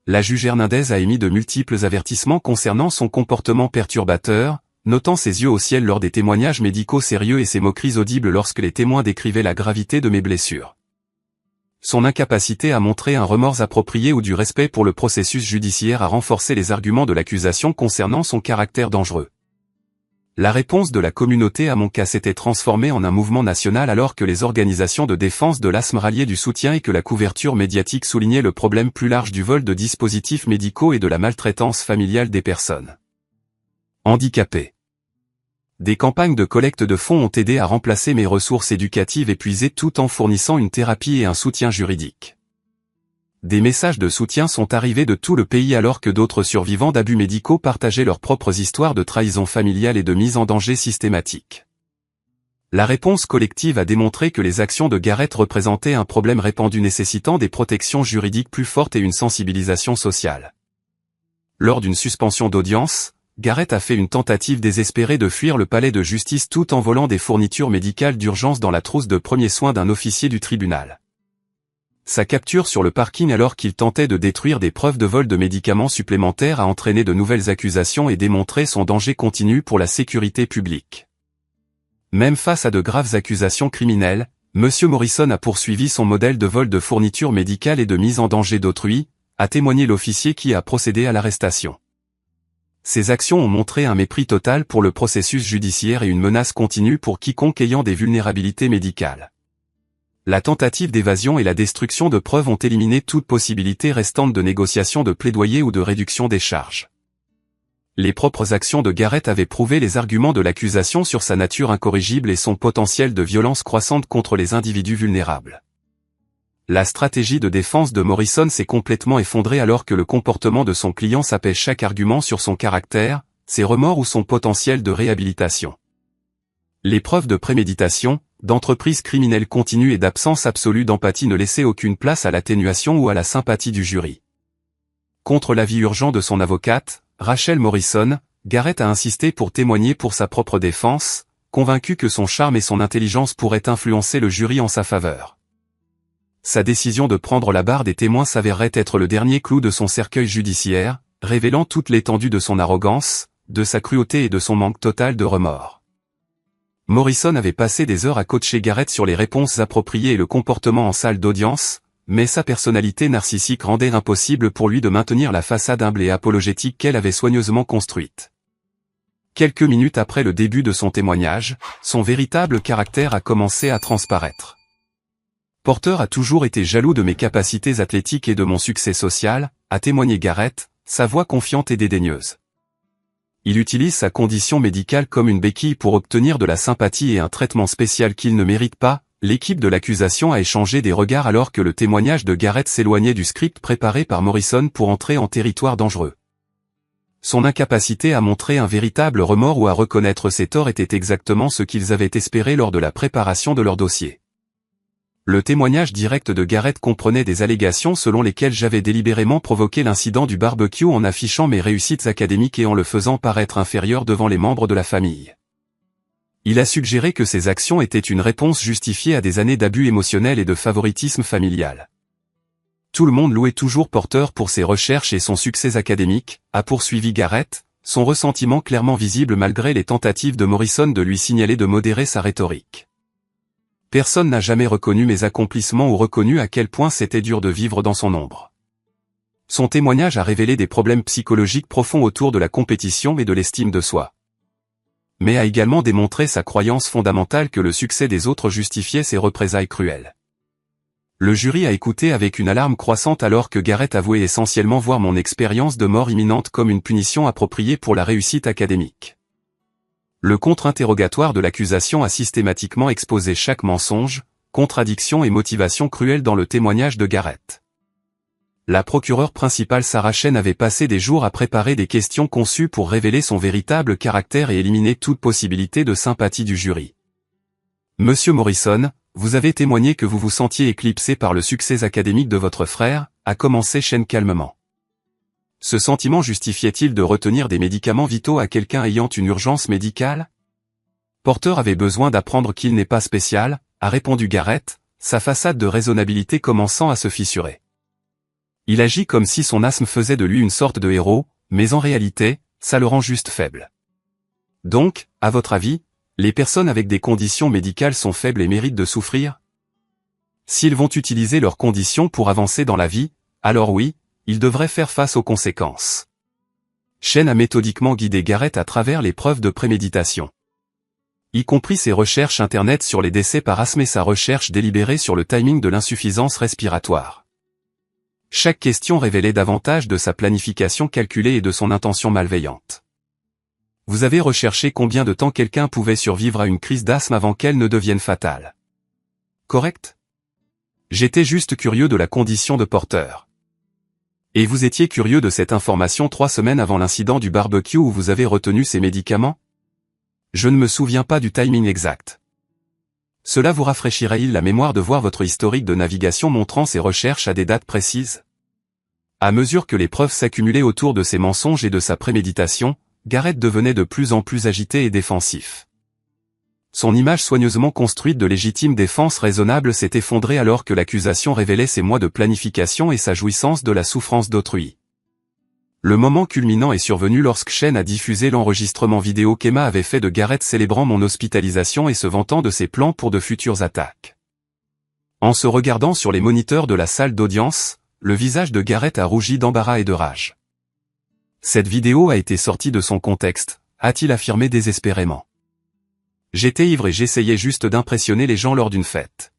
La juge Hernandez a émis de multiples avertissements concernant son comportement perturbateur, notant ses yeux au ciel lors des témoignages médicaux sérieux et ses moqueries audibles lorsque les témoins décrivaient la gravité de mes blessures. Son incapacité à montrer un remords approprié ou du respect pour le processus judiciaire a renforcé les arguments de l'accusation concernant son caractère dangereux. La réponse de la communauté à mon cas s'était transformée en un mouvement national alors que les organisations de défense de l'asthme ralliaient du soutien et que la couverture médiatique soulignait le problème plus large du vol de dispositifs médicaux et de la maltraitance familiale des personnes handicapées. Des campagnes de collecte de fonds ont aidé à remplacer mes ressources éducatives épuisées tout en fournissant une thérapie et un soutien juridique. Des messages de soutien sont arrivés de tout le pays alors que d'autres survivants d'abus médicaux partageaient leurs propres histoires de trahison familiale et de mise en danger systématique. La réponse collective a démontré que les actions de Garrett représentaient un problème répandu nécessitant des protections juridiques plus fortes et une sensibilisation sociale. Lors d'une suspension d'audience, Garrett a fait une tentative désespérée de fuir le palais de justice tout en volant des fournitures médicales d'urgence dans la trousse de premiers soins d'un officier du tribunal. Sa capture sur le parking alors qu'il tentait de détruire des preuves de vol de médicaments supplémentaires a entraîné de nouvelles accusations et démontré son danger continu pour la sécurité publique. Même face à de graves accusations criminelles, M. Morrison a poursuivi son modèle de vol de fournitures médicales et de mise en danger d'autrui, a témoigné l'officier qui a procédé à l'arrestation. Ces actions ont montré un mépris total pour le processus judiciaire et une menace continue pour quiconque ayant des vulnérabilités médicales. La tentative d'évasion et la destruction de preuves ont éliminé toute possibilité restante de négociation de plaidoyer ou de réduction des charges. Les propres actions de Garrett avaient prouvé les arguments de l'accusation sur sa nature incorrigible et son potentiel de violence croissante contre les individus vulnérables. La stratégie de défense de Morrison s'est complètement effondrée alors que le comportement de son client sapait chaque argument sur son caractère, ses remords ou son potentiel de réhabilitation. Les preuves de préméditation, d'entreprise criminelle continue et d'absence absolue d'empathie ne laissaient aucune place à l'atténuation ou à la sympathie du jury. Contre l'avis urgent de son avocate, Rachel Morrison, Garrett a insisté pour témoigner pour sa propre défense, convaincu que son charme et son intelligence pourraient influencer le jury en sa faveur. Sa décision de prendre la barre des témoins s'avérerait être le dernier clou de son cercueil judiciaire, révélant toute l'étendue de son arrogance, de sa cruauté et de son manque total de remords. Morrison avait passé des heures à coacher Garrett sur les réponses appropriées et le comportement en salle d'audience, mais sa personnalité narcissique rendait impossible pour lui de maintenir la façade humble et apologétique qu'elle avait soigneusement construite. Quelques minutes après le début de son témoignage, son véritable caractère a commencé à transparaître. Porter a toujours été jaloux de mes capacités athlétiques et de mon succès social, a témoigné Garrett, sa voix confiante et dédaigneuse. Il utilise sa condition médicale comme une béquille pour obtenir de la sympathie et un traitement spécial qu'il ne mérite pas. L'équipe de l'accusation a échangé des regards alors que le témoignage de Garrett s'éloignait du script préparé par Morrison pour entrer en territoire dangereux. Son incapacité à montrer un véritable remords ou à reconnaître ses torts était exactement ce qu'ils avaient espéré lors de la préparation de leur dossier. Le témoignage direct de Garrett comprenait des allégations selon lesquelles j'avais délibérément provoqué l'incident du barbecue en affichant mes réussites académiques et en le faisant paraître inférieur devant les membres de la famille. Il a suggéré que ces actions étaient une réponse justifiée à des années d'abus émotionnels et de favoritisme familial. Tout le monde louait toujours Porter pour ses recherches et son succès académique, a poursuivi Garrett, son ressentiment clairement visible malgré les tentatives de Morrison de lui signaler de modérer sa rhétorique. Personne n'a jamais reconnu mes accomplissements ou reconnu à quel point c'était dur de vivre dans son ombre. Son témoignage a révélé des problèmes psychologiques profonds autour de la compétition et de l'estime de soi. Mais a également démontré sa croyance fondamentale que le succès des autres justifiait ses représailles cruelles. Le jury a écouté avec une alarme croissante alors que Garrett avouait essentiellement voir mon expérience de mort imminente comme une punition appropriée pour la réussite académique. Le contre-interrogatoire de l'accusation a systématiquement exposé chaque mensonge, contradiction et motivation cruelle dans le témoignage de Garrett. La procureure principale Sarah Chen avait passé des jours à préparer des questions conçues pour révéler son véritable caractère et éliminer toute possibilité de sympathie du jury. Monsieur Morrison, vous avez témoigné que vous vous sentiez éclipsé par le succès académique de votre frère, a commencé Chen calmement. Ce sentiment justifiait-il de retenir des médicaments vitaux à quelqu'un ayant une urgence médicale? Porter avait besoin d'apprendre qu'il n'est pas spécial, a répondu Garrett, sa façade de raisonnabilité commençant à se fissurer. Il agit comme si son asthme faisait de lui une sorte de héros, mais en réalité, ça le rend juste faible. Donc, à votre avis, les personnes avec des conditions médicales sont faibles et méritent de souffrir? S'ils vont utiliser leurs conditions pour avancer dans la vie, alors oui, ils devraient faire face aux conséquences. Chen a méthodiquement guidé Garrett à travers les preuves de préméditation. Y compris ses recherches internet sur les décès par asthme et sa recherche délibérée sur le timing de l'insuffisance respiratoire. Chaque question révélait davantage de sa planification calculée et de son intention malveillante. Vous avez recherché combien de temps quelqu'un pouvait survivre à une crise d'asthme avant qu'elle ne devienne fatale. Correct? J'étais juste curieux de la condition de Porter. Et vous étiez curieux de cette information 3 semaines avant l'incident du barbecue où vous avez retenu ces médicaments? Je ne me souviens pas du timing exact. Cela vous rafraîchirait-il la mémoire de voir votre historique de navigation montrant ces recherches à des dates précises? À mesure que les preuves s'accumulaient autour de ses mensonges et de sa préméditation, Garrett devenait de plus en plus agité et défensif. Son image soigneusement construite de légitime défense raisonnable s'est effondrée alors que l'accusation révélait ses mois de planification et sa jouissance de la souffrance d'autrui. Le moment culminant est survenu lorsque Chen a diffusé l'enregistrement vidéo qu'Emma avait fait de Garrett célébrant mon hospitalisation et se vantant de ses plans pour de futures attaques. En se regardant sur les moniteurs de la salle d'audience, le visage de Garrett a rougi d'embarras et de rage. Cette vidéo a été sortie de son contexte, a-t-il affirmé désespérément. J'étais ivre et j'essayais juste d'impressionner les gens lors d'une fête.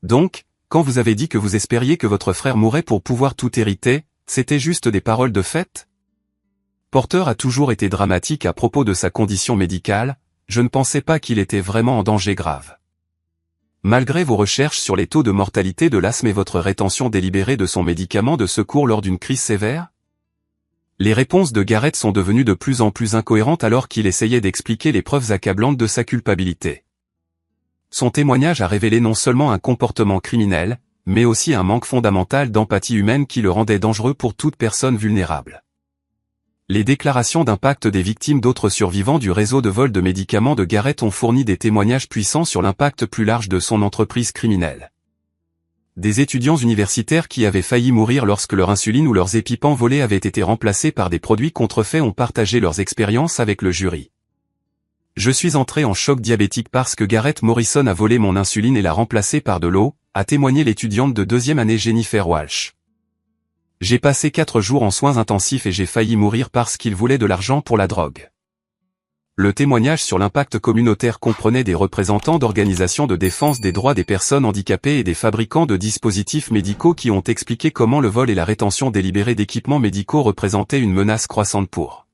Donc, quand vous avez dit que vous espériez que votre frère mourrait pour pouvoir tout hériter, c'était juste des paroles de fête? Porter a toujours été dramatique à propos de sa condition médicale, je ne pensais pas qu'il était vraiment en danger grave. Malgré vos recherches sur les taux de mortalité de l'asthme et votre rétention délibérée de son médicament de secours lors d'une crise sévère? Les réponses de Garrett sont devenues de plus en plus incohérentes alors qu'il essayait d'expliquer les preuves accablantes de sa culpabilité. Son témoignage a révélé non seulement un comportement criminel, mais aussi un manque fondamental d'empathie humaine qui le rendait dangereux pour toute personne vulnérable. Les déclarations d'impact des victimes d'autres survivants du réseau de vol de médicaments de Garrett ont fourni des témoignages puissants sur l'impact plus large de son entreprise criminelle. Des étudiants universitaires qui avaient failli mourir lorsque leur insuline ou leurs épipens volés avaient été remplacés par des produits contrefaits ont partagé leurs expériences avec le jury. Je suis entré en choc diabétique parce que Gareth Morrison a volé mon insuline et l'a remplacée par de l'eau, a témoigné l'étudiante de 2e année Jennifer Walsh. J'ai passé 4 jours en soins intensifs et j'ai failli mourir parce qu'il voulait de l'argent pour la drogue. Le témoignage sur l'impact communautaire comprenait des représentants d'organisations de défense des droits des personnes handicapées et des fabricants de dispositifs médicaux qui ont expliqué comment le vol et la rétention délibérée d'équipements médicaux représentaient une menace croissante pour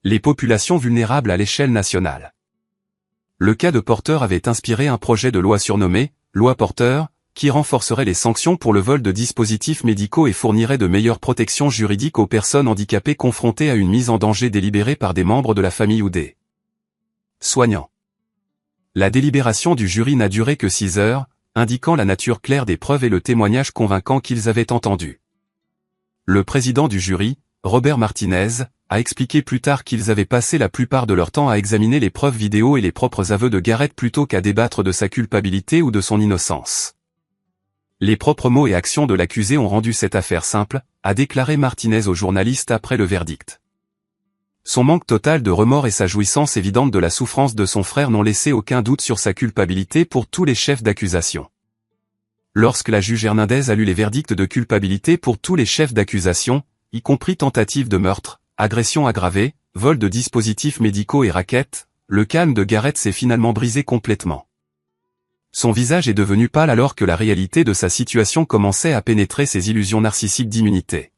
les populations vulnérables à l'échelle nationale. Le cas de Porter avait inspiré un projet de loi surnommé « Loi Porter », qui renforcerait les sanctions pour le vol de dispositifs médicaux et fournirait de meilleures protections juridiques aux personnes handicapées confrontées à une mise en danger délibérée par des membres de la famille ou des soignants. La délibération du jury n'a duré que 6 heures, indiquant la nature claire des preuves et le témoignage convaincant qu'ils avaient entendu. Le président du jury, Robert Martinez, a expliqué plus tard qu'ils avaient passé la plupart de leur temps à examiner les preuves vidéo et les propres aveux de Gareth plutôt qu'à débattre de sa culpabilité ou de son innocence. Les propres mots et actions de l'accusé ont rendu cette affaire simple, a déclaré Martinez aux journalistes après le verdict. Son manque total de remords et sa jouissance évidente de la souffrance de son frère n'ont laissé aucun doute sur sa culpabilité pour tous les chefs d'accusation. Lorsque la juge Hernandez a lu les verdicts de culpabilité pour tous les chefs d'accusation, y compris tentative de meurtre, agression aggravée, vol de dispositifs médicaux et racket, le calme de Gareth s'est finalement brisé complètement. Son visage est devenu pâle alors que la réalité de sa situation commençait à pénétrer ses illusions narcissiques d'immunité.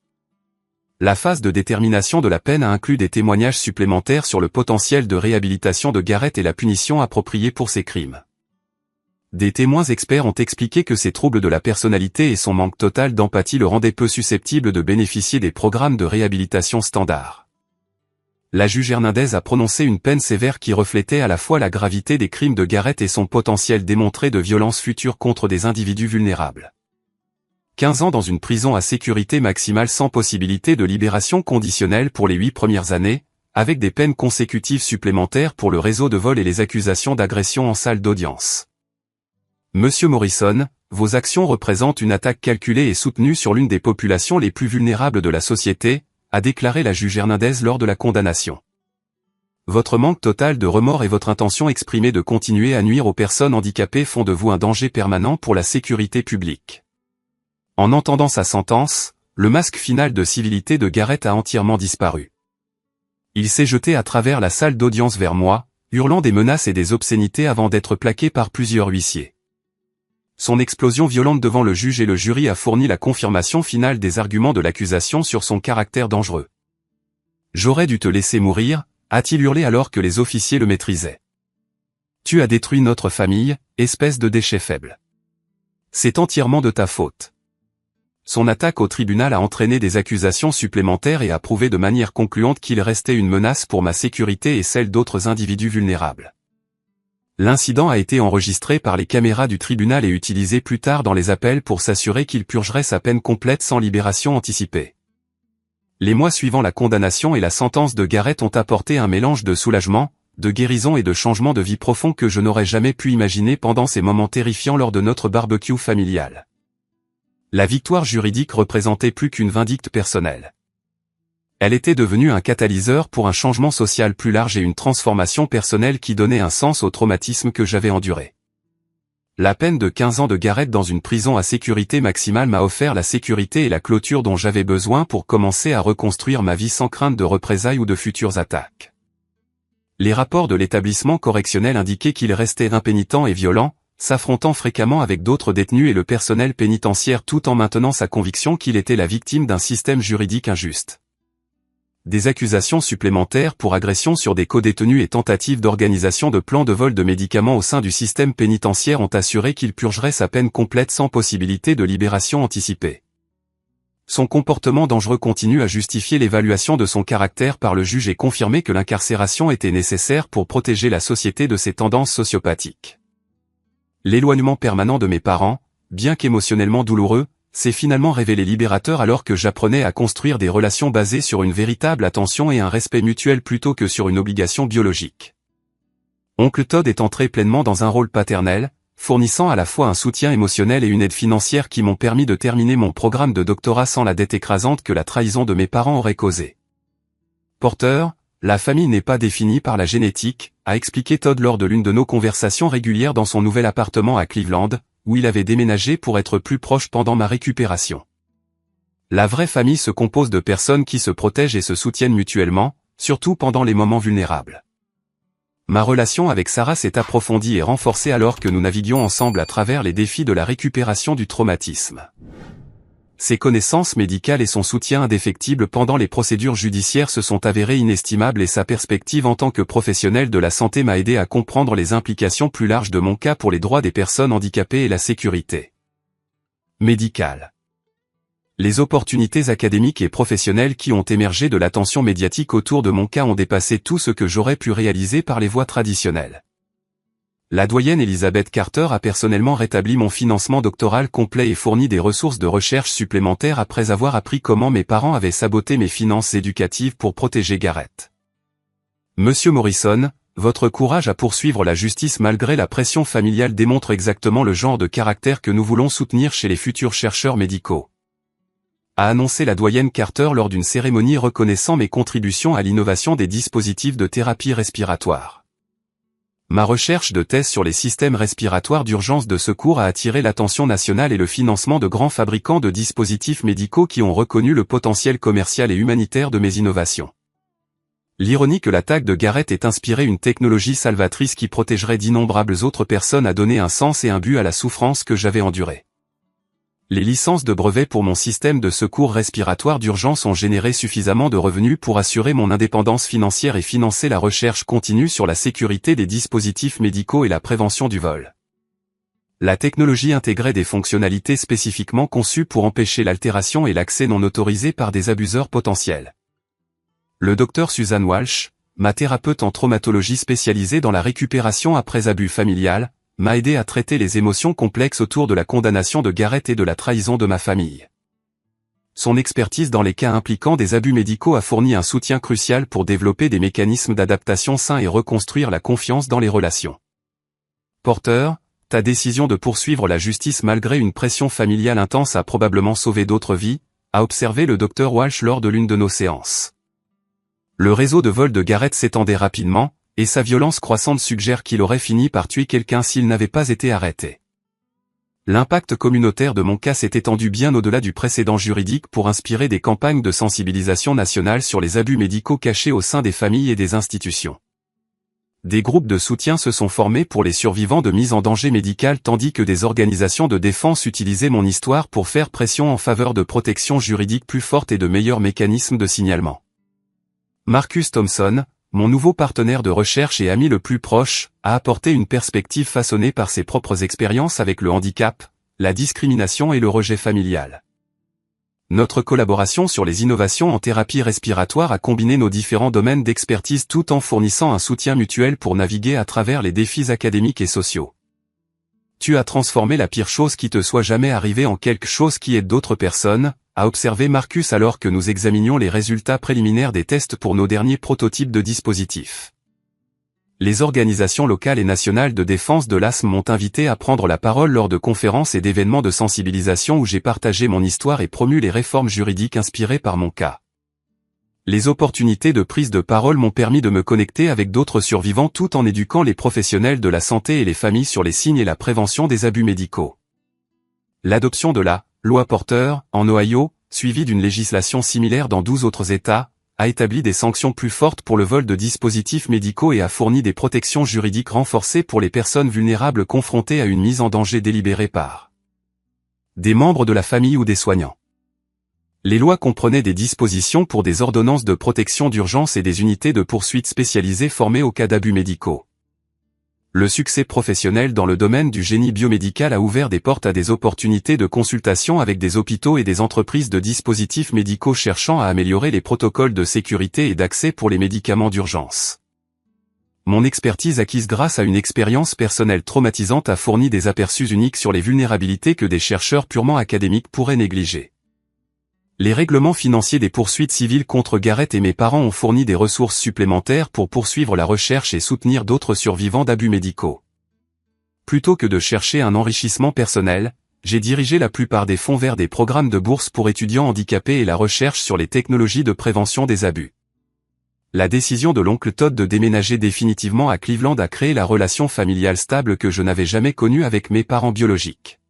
La phase de détermination de la peine a inclus des témoignages supplémentaires sur le potentiel de réhabilitation de Gareth et la punition appropriée pour ses crimes. Des témoins experts ont expliqué que ses troubles de la personnalité et son manque total d'empathie le rendaient peu susceptible de bénéficier des programmes de réhabilitation standards. La juge Hernandez a prononcé une peine sévère qui reflétait à la fois la gravité des crimes de Gareth et son potentiel démontré de violences futures contre des individus vulnérables. 15 ans dans une prison à sécurité maximale sans possibilité de libération conditionnelle pour les 8 premières années, avec des peines consécutives supplémentaires pour le réseau de vol et les accusations d'agression en salle d'audience. Monsieur Morrison, vos actions représentent une attaque calculée et soutenue sur l'une des populations les plus vulnérables de la société, a déclaré la juge Hernandez lors de la condamnation. Votre manque total de remords et votre intention exprimée de continuer à nuire aux personnes handicapées font de vous un danger permanent pour la sécurité publique. En entendant sa sentence, le masque final de civilité de Gareth a entièrement disparu. Il s'est jeté à travers la salle d'audience vers moi, hurlant des menaces et des obscénités avant d'être plaqué par plusieurs huissiers. Son explosion violente devant le juge et le jury a fourni la confirmation finale des arguments de l'accusation sur son caractère dangereux. « J'aurais dû te laisser mourir », a-t-il hurlé alors que les officiers le maîtrisaient. « Tu as détruit notre famille, espèce de déchet faible. C'est entièrement de ta faute. » Son attaque au tribunal a entraîné des accusations supplémentaires et a prouvé de manière concluante qu'il restait une menace pour ma sécurité et celle d'autres individus vulnérables. L'incident a été enregistré par les caméras du tribunal et utilisé plus tard dans les appels pour s'assurer qu'il purgerait sa peine complète sans libération anticipée. Les mois suivant la condamnation et la sentence de Gareth ont apporté un mélange de soulagement, de guérison et de changement de vie profond que je n'aurais jamais pu imaginer pendant ces moments terrifiants lors de notre barbecue familial. La victoire juridique représentait plus qu'une vindicte personnelle. Elle était devenue un catalyseur pour un changement social plus large et une transformation personnelle qui donnait un sens au traumatisme que j'avais enduré. La peine de 15 ans de Gareth dans une prison à sécurité maximale m'a offert la sécurité et la clôture dont j'avais besoin pour commencer à reconstruire ma vie sans crainte de représailles ou de futures attaques. Les rapports de l'établissement correctionnel indiquaient qu'il restait impénitent et violent, s'affrontant fréquemment avec d'autres détenus et le personnel pénitentiaire tout en maintenant sa conviction qu'il était la victime d'un système juridique injuste. Des accusations supplémentaires pour agression sur des codétenus et tentatives d'organisation de plans de vol de médicaments au sein du système pénitentiaire ont assuré qu'il purgerait sa peine complète sans possibilité de libération anticipée. Son comportement dangereux continue à justifier l'évaluation de son caractère par le juge et confirmer que l'incarcération était nécessaire pour protéger la société de ses tendances sociopathiques. L'éloignement permanent de mes parents, bien qu'émotionnellement douloureux, s'est finalement révélé libérateur alors que j'apprenais à construire des relations basées sur une véritable attention et un respect mutuel plutôt que sur une obligation biologique. Oncle Todd est entré pleinement dans un rôle paternel, fournissant à la fois un soutien émotionnel et une aide financière qui m'ont permis de terminer mon programme de doctorat sans la dette écrasante que la trahison de mes parents aurait causée. Porter, La famille n'est pas définie par la génétique, a expliqué Todd lors de l'une de nos conversations régulières dans son nouvel appartement à Cleveland, où il avait déménagé pour être plus proche pendant ma récupération. La vraie famille se compose de personnes qui se protègent et se soutiennent mutuellement, surtout pendant les moments vulnérables. Ma relation avec Sarah s'est approfondie et renforcée alors que nous naviguions ensemble à travers les défis de la récupération du traumatisme. Ses connaissances médicales et son soutien indéfectible pendant les procédures judiciaires se sont avérés inestimables et sa perspective en tant que professionnel de la santé m'a aidé à comprendre les implications plus larges de mon cas pour les droits des personnes handicapées et la sécurité médicale. Les opportunités académiques et professionnelles qui ont émergé de l'attention médiatique autour de mon cas ont dépassé tout ce que j'aurais pu réaliser par les voies traditionnelles. La doyenne Elizabeth Carter a personnellement rétabli mon financement doctoral complet et fourni des ressources de recherche supplémentaires après avoir appris comment mes parents avaient saboté mes finances éducatives pour protéger Garrett. Monsieur Morrison, votre courage à poursuivre la justice malgré la pression familiale démontre exactement le genre de caractère que nous voulons soutenir chez les futurs chercheurs médicaux, a annoncé la doyenne Carter lors d'une cérémonie reconnaissant mes contributions à l'innovation des dispositifs de thérapie respiratoire. Ma recherche de thèse sur les systèmes respiratoires d'urgence de secours a attiré l'attention nationale et le financement de grands fabricants de dispositifs médicaux qui ont reconnu le potentiel commercial et humanitaire de mes innovations. L'ironie que l'attaque de Garrett ait inspiré une technologie salvatrice qui protégerait d'innombrables autres personnes a donné un sens et un but à la souffrance que j'avais endurée. Les licences de brevet pour mon système de secours respiratoire d'urgence ont généré suffisamment de revenus pour assurer mon indépendance financière et financer la recherche continue sur la sécurité des dispositifs médicaux et la prévention du vol. La technologie intégrait des fonctionnalités spécifiquement conçues pour empêcher l'altération et l'accès non autorisé par des abuseurs potentiels. Le Dr Susan Walsh, ma thérapeute en traumatologie spécialisée dans la récupération après abus familial, m'a aidé à traiter les émotions complexes autour de la condamnation de Garrett et de la trahison de ma famille. Son expertise dans les cas impliquant des abus médicaux a fourni un soutien crucial pour développer des mécanismes d'adaptation sains et reconstruire la confiance dans les relations. Porter, ta décision de poursuivre la justice malgré une pression familiale intense a probablement sauvé d'autres vies, a observé le Dr Walsh lors de l'une de nos séances. Le réseau de vol de Garrett s'étendait rapidement, et sa violence croissante suggère qu'il aurait fini par tuer quelqu'un s'il n'avait pas été arrêté. L'impact communautaire de mon cas s'est étendu bien au-delà du précédent juridique pour inspirer des campagnes de sensibilisation nationale sur les abus médicaux cachés au sein des familles et des institutions. Des groupes de soutien se sont formés pour les survivants de mise en danger médical tandis que des organisations de défense utilisaient mon histoire pour faire pression en faveur de protections juridiques plus fortes et de meilleurs mécanismes de signalement. Marcus Thompson, mon nouveau partenaire de recherche et ami le plus proche, a apporté une perspective façonnée par ses propres expériences avec le handicap, la discrimination et le rejet familial. Notre collaboration sur les innovations en thérapie respiratoire a combiné nos différents domaines d'expertise tout en fournissant un soutien mutuel pour naviguer à travers les défis académiques et sociaux. Tu as transformé la pire chose qui te soit jamais arrivée en quelque chose qui aide d'autres personnes, a observé Marcus alors que nous examinions les résultats préliminaires des tests pour nos derniers prototypes de dispositifs. Les organisations locales et nationales de défense de l'asthme m'ont invité à prendre la parole lors de conférences et d'événements de sensibilisation où j'ai partagé mon histoire et promu les réformes juridiques inspirées par mon cas. Les opportunités de prise de parole m'ont permis de me connecter avec d'autres survivants tout en éduquant les professionnels de la santé et les familles sur les signes et la prévention des abus médicaux. L'adoption de la loi Porter, en Ohio, suivie d'une législation similaire dans 12 autres États, a établi des sanctions plus fortes pour le vol de dispositifs médicaux et a fourni des protections juridiques renforcées pour les personnes vulnérables confrontées à une mise en danger délibérée par des membres de la famille ou des soignants. Les lois comprenaient des dispositions pour des ordonnances de protection d'urgence et des unités de poursuite spécialisées formées aux cas d'abus médicaux. Le succès professionnel dans le domaine du génie biomédical a ouvert des portes à des opportunités de consultation avec des hôpitaux et des entreprises de dispositifs médicaux cherchant à améliorer les protocoles de sécurité et d'accès pour les médicaments d'urgence. Mon expertise acquise grâce à une expérience personnelle traumatisante a fourni des aperçus uniques sur les vulnérabilités que des chercheurs purement académiques pourraient négliger. Les règlements financiers des poursuites civiles contre Garrett et mes parents ont fourni des ressources supplémentaires pour poursuivre la recherche et soutenir d'autres survivants d'abus médicaux. Plutôt que de chercher un enrichissement personnel, j'ai dirigé la plupart des fonds vers des programmes de bourse pour étudiants handicapés et la recherche sur les technologies de prévention des abus. La décision de l'oncle Todd de déménager définitivement à Cleveland a créé la relation familiale stable que je n'avais jamais connue avec mes parents biologiques.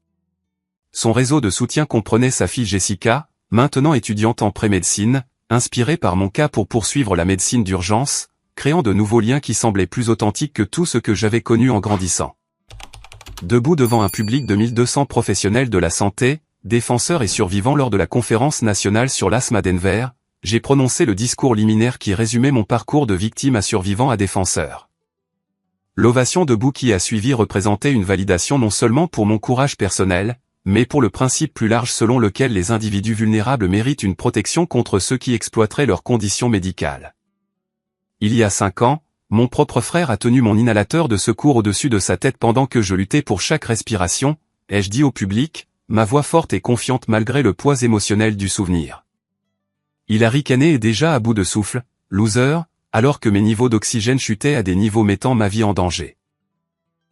Son réseau de soutien comprenait sa fille Jessica, maintenant étudiante en pré-médecine, inspirée par mon cas pour poursuivre la médecine d'urgence, créant de nouveaux liens qui semblaient plus authentiques que tout ce que j'avais connu en grandissant. Debout devant un public de 1200 professionnels de la santé, défenseurs et survivants lors de la conférence nationale sur l'asthme à Denver, j'ai prononcé le discours liminaire qui résumait mon parcours de victime à survivant à défenseur. L'ovation debout qui a suivi représentait une validation non seulement pour mon courage personnel, mais pour le principe plus large selon lequel les individus vulnérables méritent une protection contre ceux qui exploiteraient leurs conditions médicales. Il y a 5 ans, mon propre frère a tenu mon inhalateur de secours au-dessus de sa tête pendant que je luttais pour chaque respiration, ai-je dit au public, ma voix forte et confiante malgré le poids émotionnel du souvenir. Il a ricané et déjà à bout de souffle, « loser », alors que mes niveaux d'oxygène chutaient à des niveaux mettant ma vie en danger.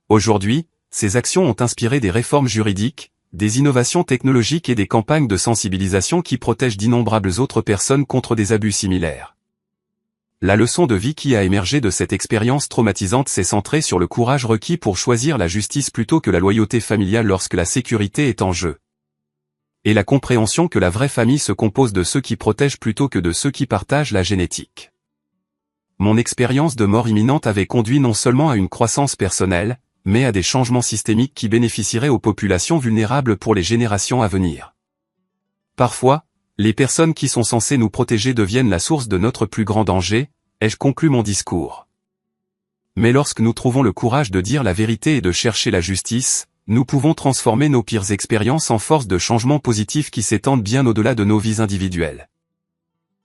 Aujourd'hui, ces actions ont inspiré des réformes juridiques, des innovations technologiques et des campagnes de sensibilisation qui protègent d'innombrables autres personnes contre des abus similaires. La leçon de vie qui a émergé de cette expérience traumatisante s'est centrée sur le courage requis pour choisir la justice plutôt que la loyauté familiale lorsque la sécurité est en jeu. Et la compréhension que la vraie famille se compose de ceux qui protègent plutôt que de ceux qui partagent la génétique. Mon expérience de mort imminente avait conduit non seulement à une croissance personnelle, mais à des changements systémiques qui bénéficieraient aux populations vulnérables pour les générations à venir. Parfois, les personnes qui sont censées nous protéger deviennent la source de notre plus grand danger, ai-je conclu mon discours. Mais lorsque nous trouvons le courage de dire la vérité et de chercher la justice, nous pouvons transformer nos pires expériences en force de changement positif qui s'étendent bien au-delà de nos vies individuelles.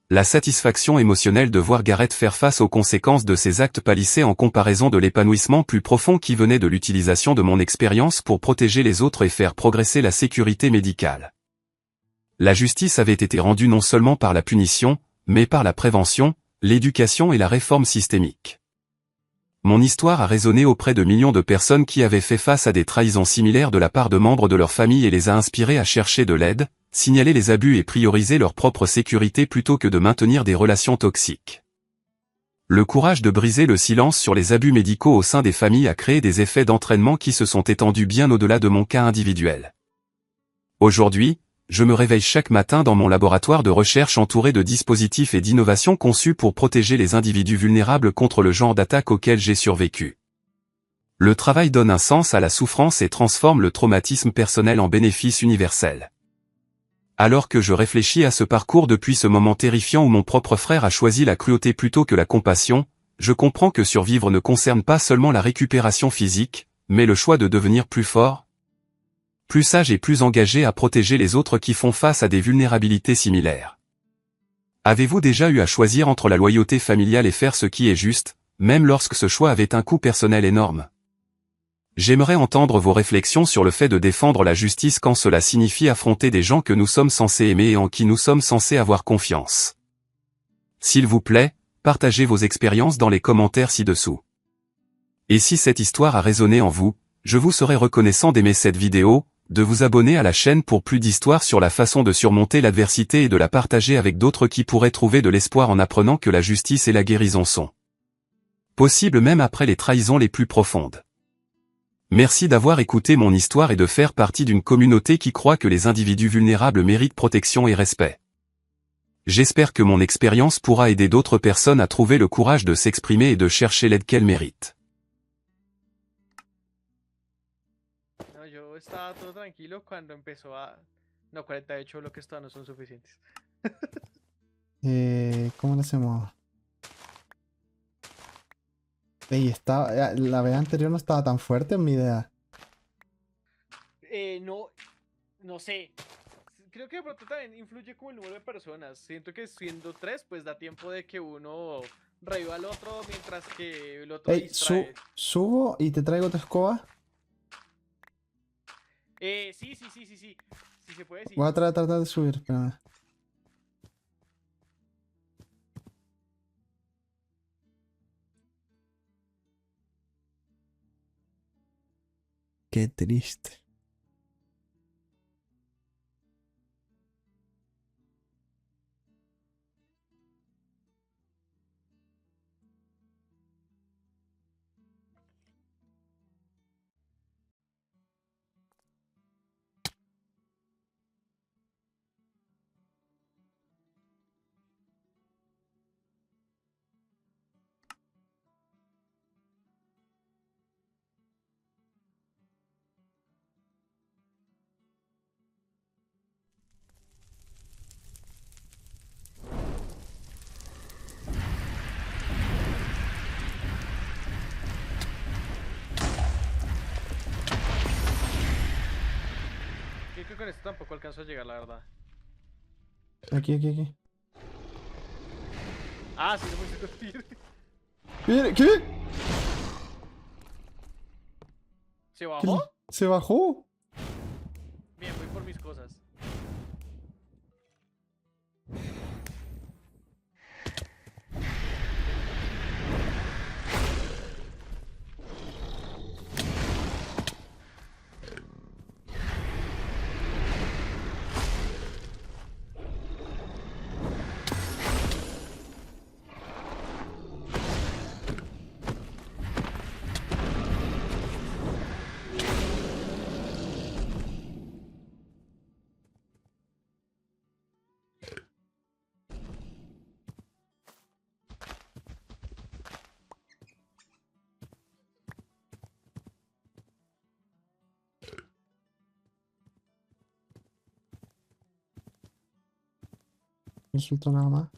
La satisfaction émotionnelle de voir Garrett faire face aux conséquences de ses actes pâlissait en comparaison de l'épanouissement plus profond qui venait de l'utilisation de mon expérience pour protéger les autres et faire progresser la sécurité médicale. La justice avait été rendue non seulement par la punition, mais par la prévention, l'éducation et la réforme systémique. Mon histoire a résonné auprès de millions de personnes qui avaient fait face à des trahisons similaires de la part de membres de leur famille et les a inspirés à chercher de l'aide, signaler les abus et prioriser leur propre sécurité plutôt que de maintenir des relations toxiques. Le courage de briser le silence sur les abus médicaux au sein des familles a créé des effets d'entraînement qui se sont étendus bien au-delà de mon cas individuel. Aujourd'hui, je me réveille chaque matin dans mon laboratoire de recherche entouré de dispositifs et d'innovations conçus pour protéger les individus vulnérables contre le genre d'attaque auquel j'ai survécu. Le travail donne un sens à la souffrance et transforme le traumatisme personnel en bénéfice universel. Alors que je réfléchis à ce parcours depuis ce moment terrifiant où mon propre frère a choisi la cruauté plutôt que la compassion, je comprends que survivre ne concerne pas seulement la récupération physique, mais le choix de devenir plus fort, plus sage et plus engagé à protéger les autres qui font face à des vulnérabilités similaires. Avez-vous déjà eu à choisir entre la loyauté familiale et faire ce qui est juste, même lorsque ce choix avait un coût personnel énorme? J'aimerais entendre vos réflexions sur le fait de défendre la justice quand cela signifie affronter des gens que nous sommes censés aimer et en qui nous sommes censés avoir confiance. S'il vous plaît, partagez vos expériences dans les commentaires ci-dessous. Et si cette histoire a résonné en vous, je vous serais reconnaissant d'aimer cette vidéo, de vous abonner à la chaîne pour plus d'histoires sur la façon de surmonter l'adversité et de la partager avec d'autres qui pourraient trouver de l'espoir en apprenant que la justice et la guérison sont possibles même après les trahisons les plus profondes. Merci d'avoir écouté mon histoire et de faire partie d'une communauté qui croit que les individus vulnérables méritent protection et respect. J'espère que mon expérience pourra aider d'autres personnes à trouver le courage de s'exprimer et de chercher l'aide qu'elles méritent. Yo estaba todo tranquilo cuando empezó a... No, 48 bloques todavía no son suficientes. ¿Cómo lo hacemos? Ey, la vez anterior no estaba tan fuerte en mi idea. No, no sé. Creo que de pronto también influye como el número de personas. Siento que siendo 3, pues da tiempo de que uno reviva al otro mientras que el otro Ey, distrae. subo y te traigo tu escoba. Sí. Si se puede, sí. Voy a tratar de subir, espérame. Qué triste. con esto tampoco alcanzo a llegar, la verdad. Aquí. Ah, sí, no me hice construir. Mire, ¿qué? ¿Se ¿Qué bajó? ¿Se bajó? Bien, voy por mis cosas. No suelto nada más.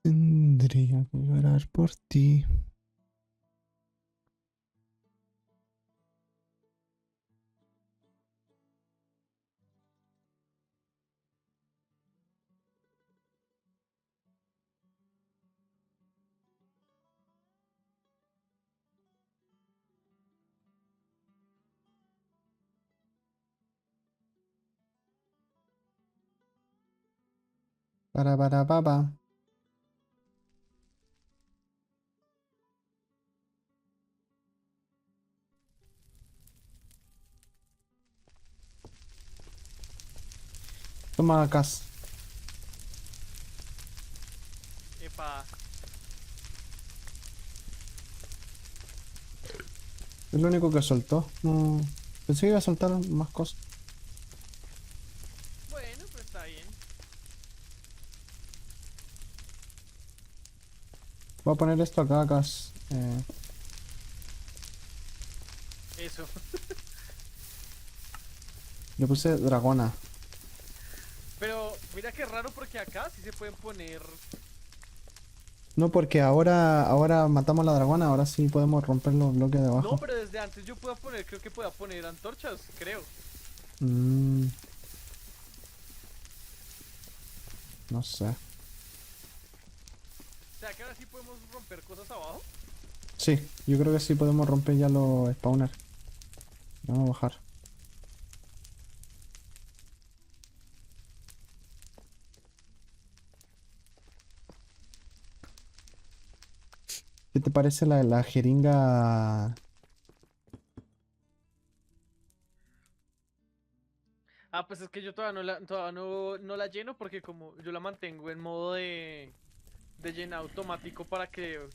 Tendría que llorar por ti. Para. Toma, Cas. Epa. Es lo único que soltó. No. Pensé que iba a soltar más cosas. Bueno, pues está bien. Voy a poner esto acá, Cas. Eso. Le puse dragona. Pero mira qué raro porque acá sí se pueden poner. No, porque ahora matamos la dragona, ahora sí podemos romper los bloques de No, abajo. pero desde antes yo puedo poner, creo que pueda poner antorchas, creo. Mm, no sé. O sea que ahora sí podemos romper cosas abajo. Sí, yo creo que sí podemos romper ya los spawners. Vamos a bajar. ¿Qué te parece la jeringa? Ah, pues es que yo todavía no la lleno porque como yo la mantengo en modo de llenar automático para que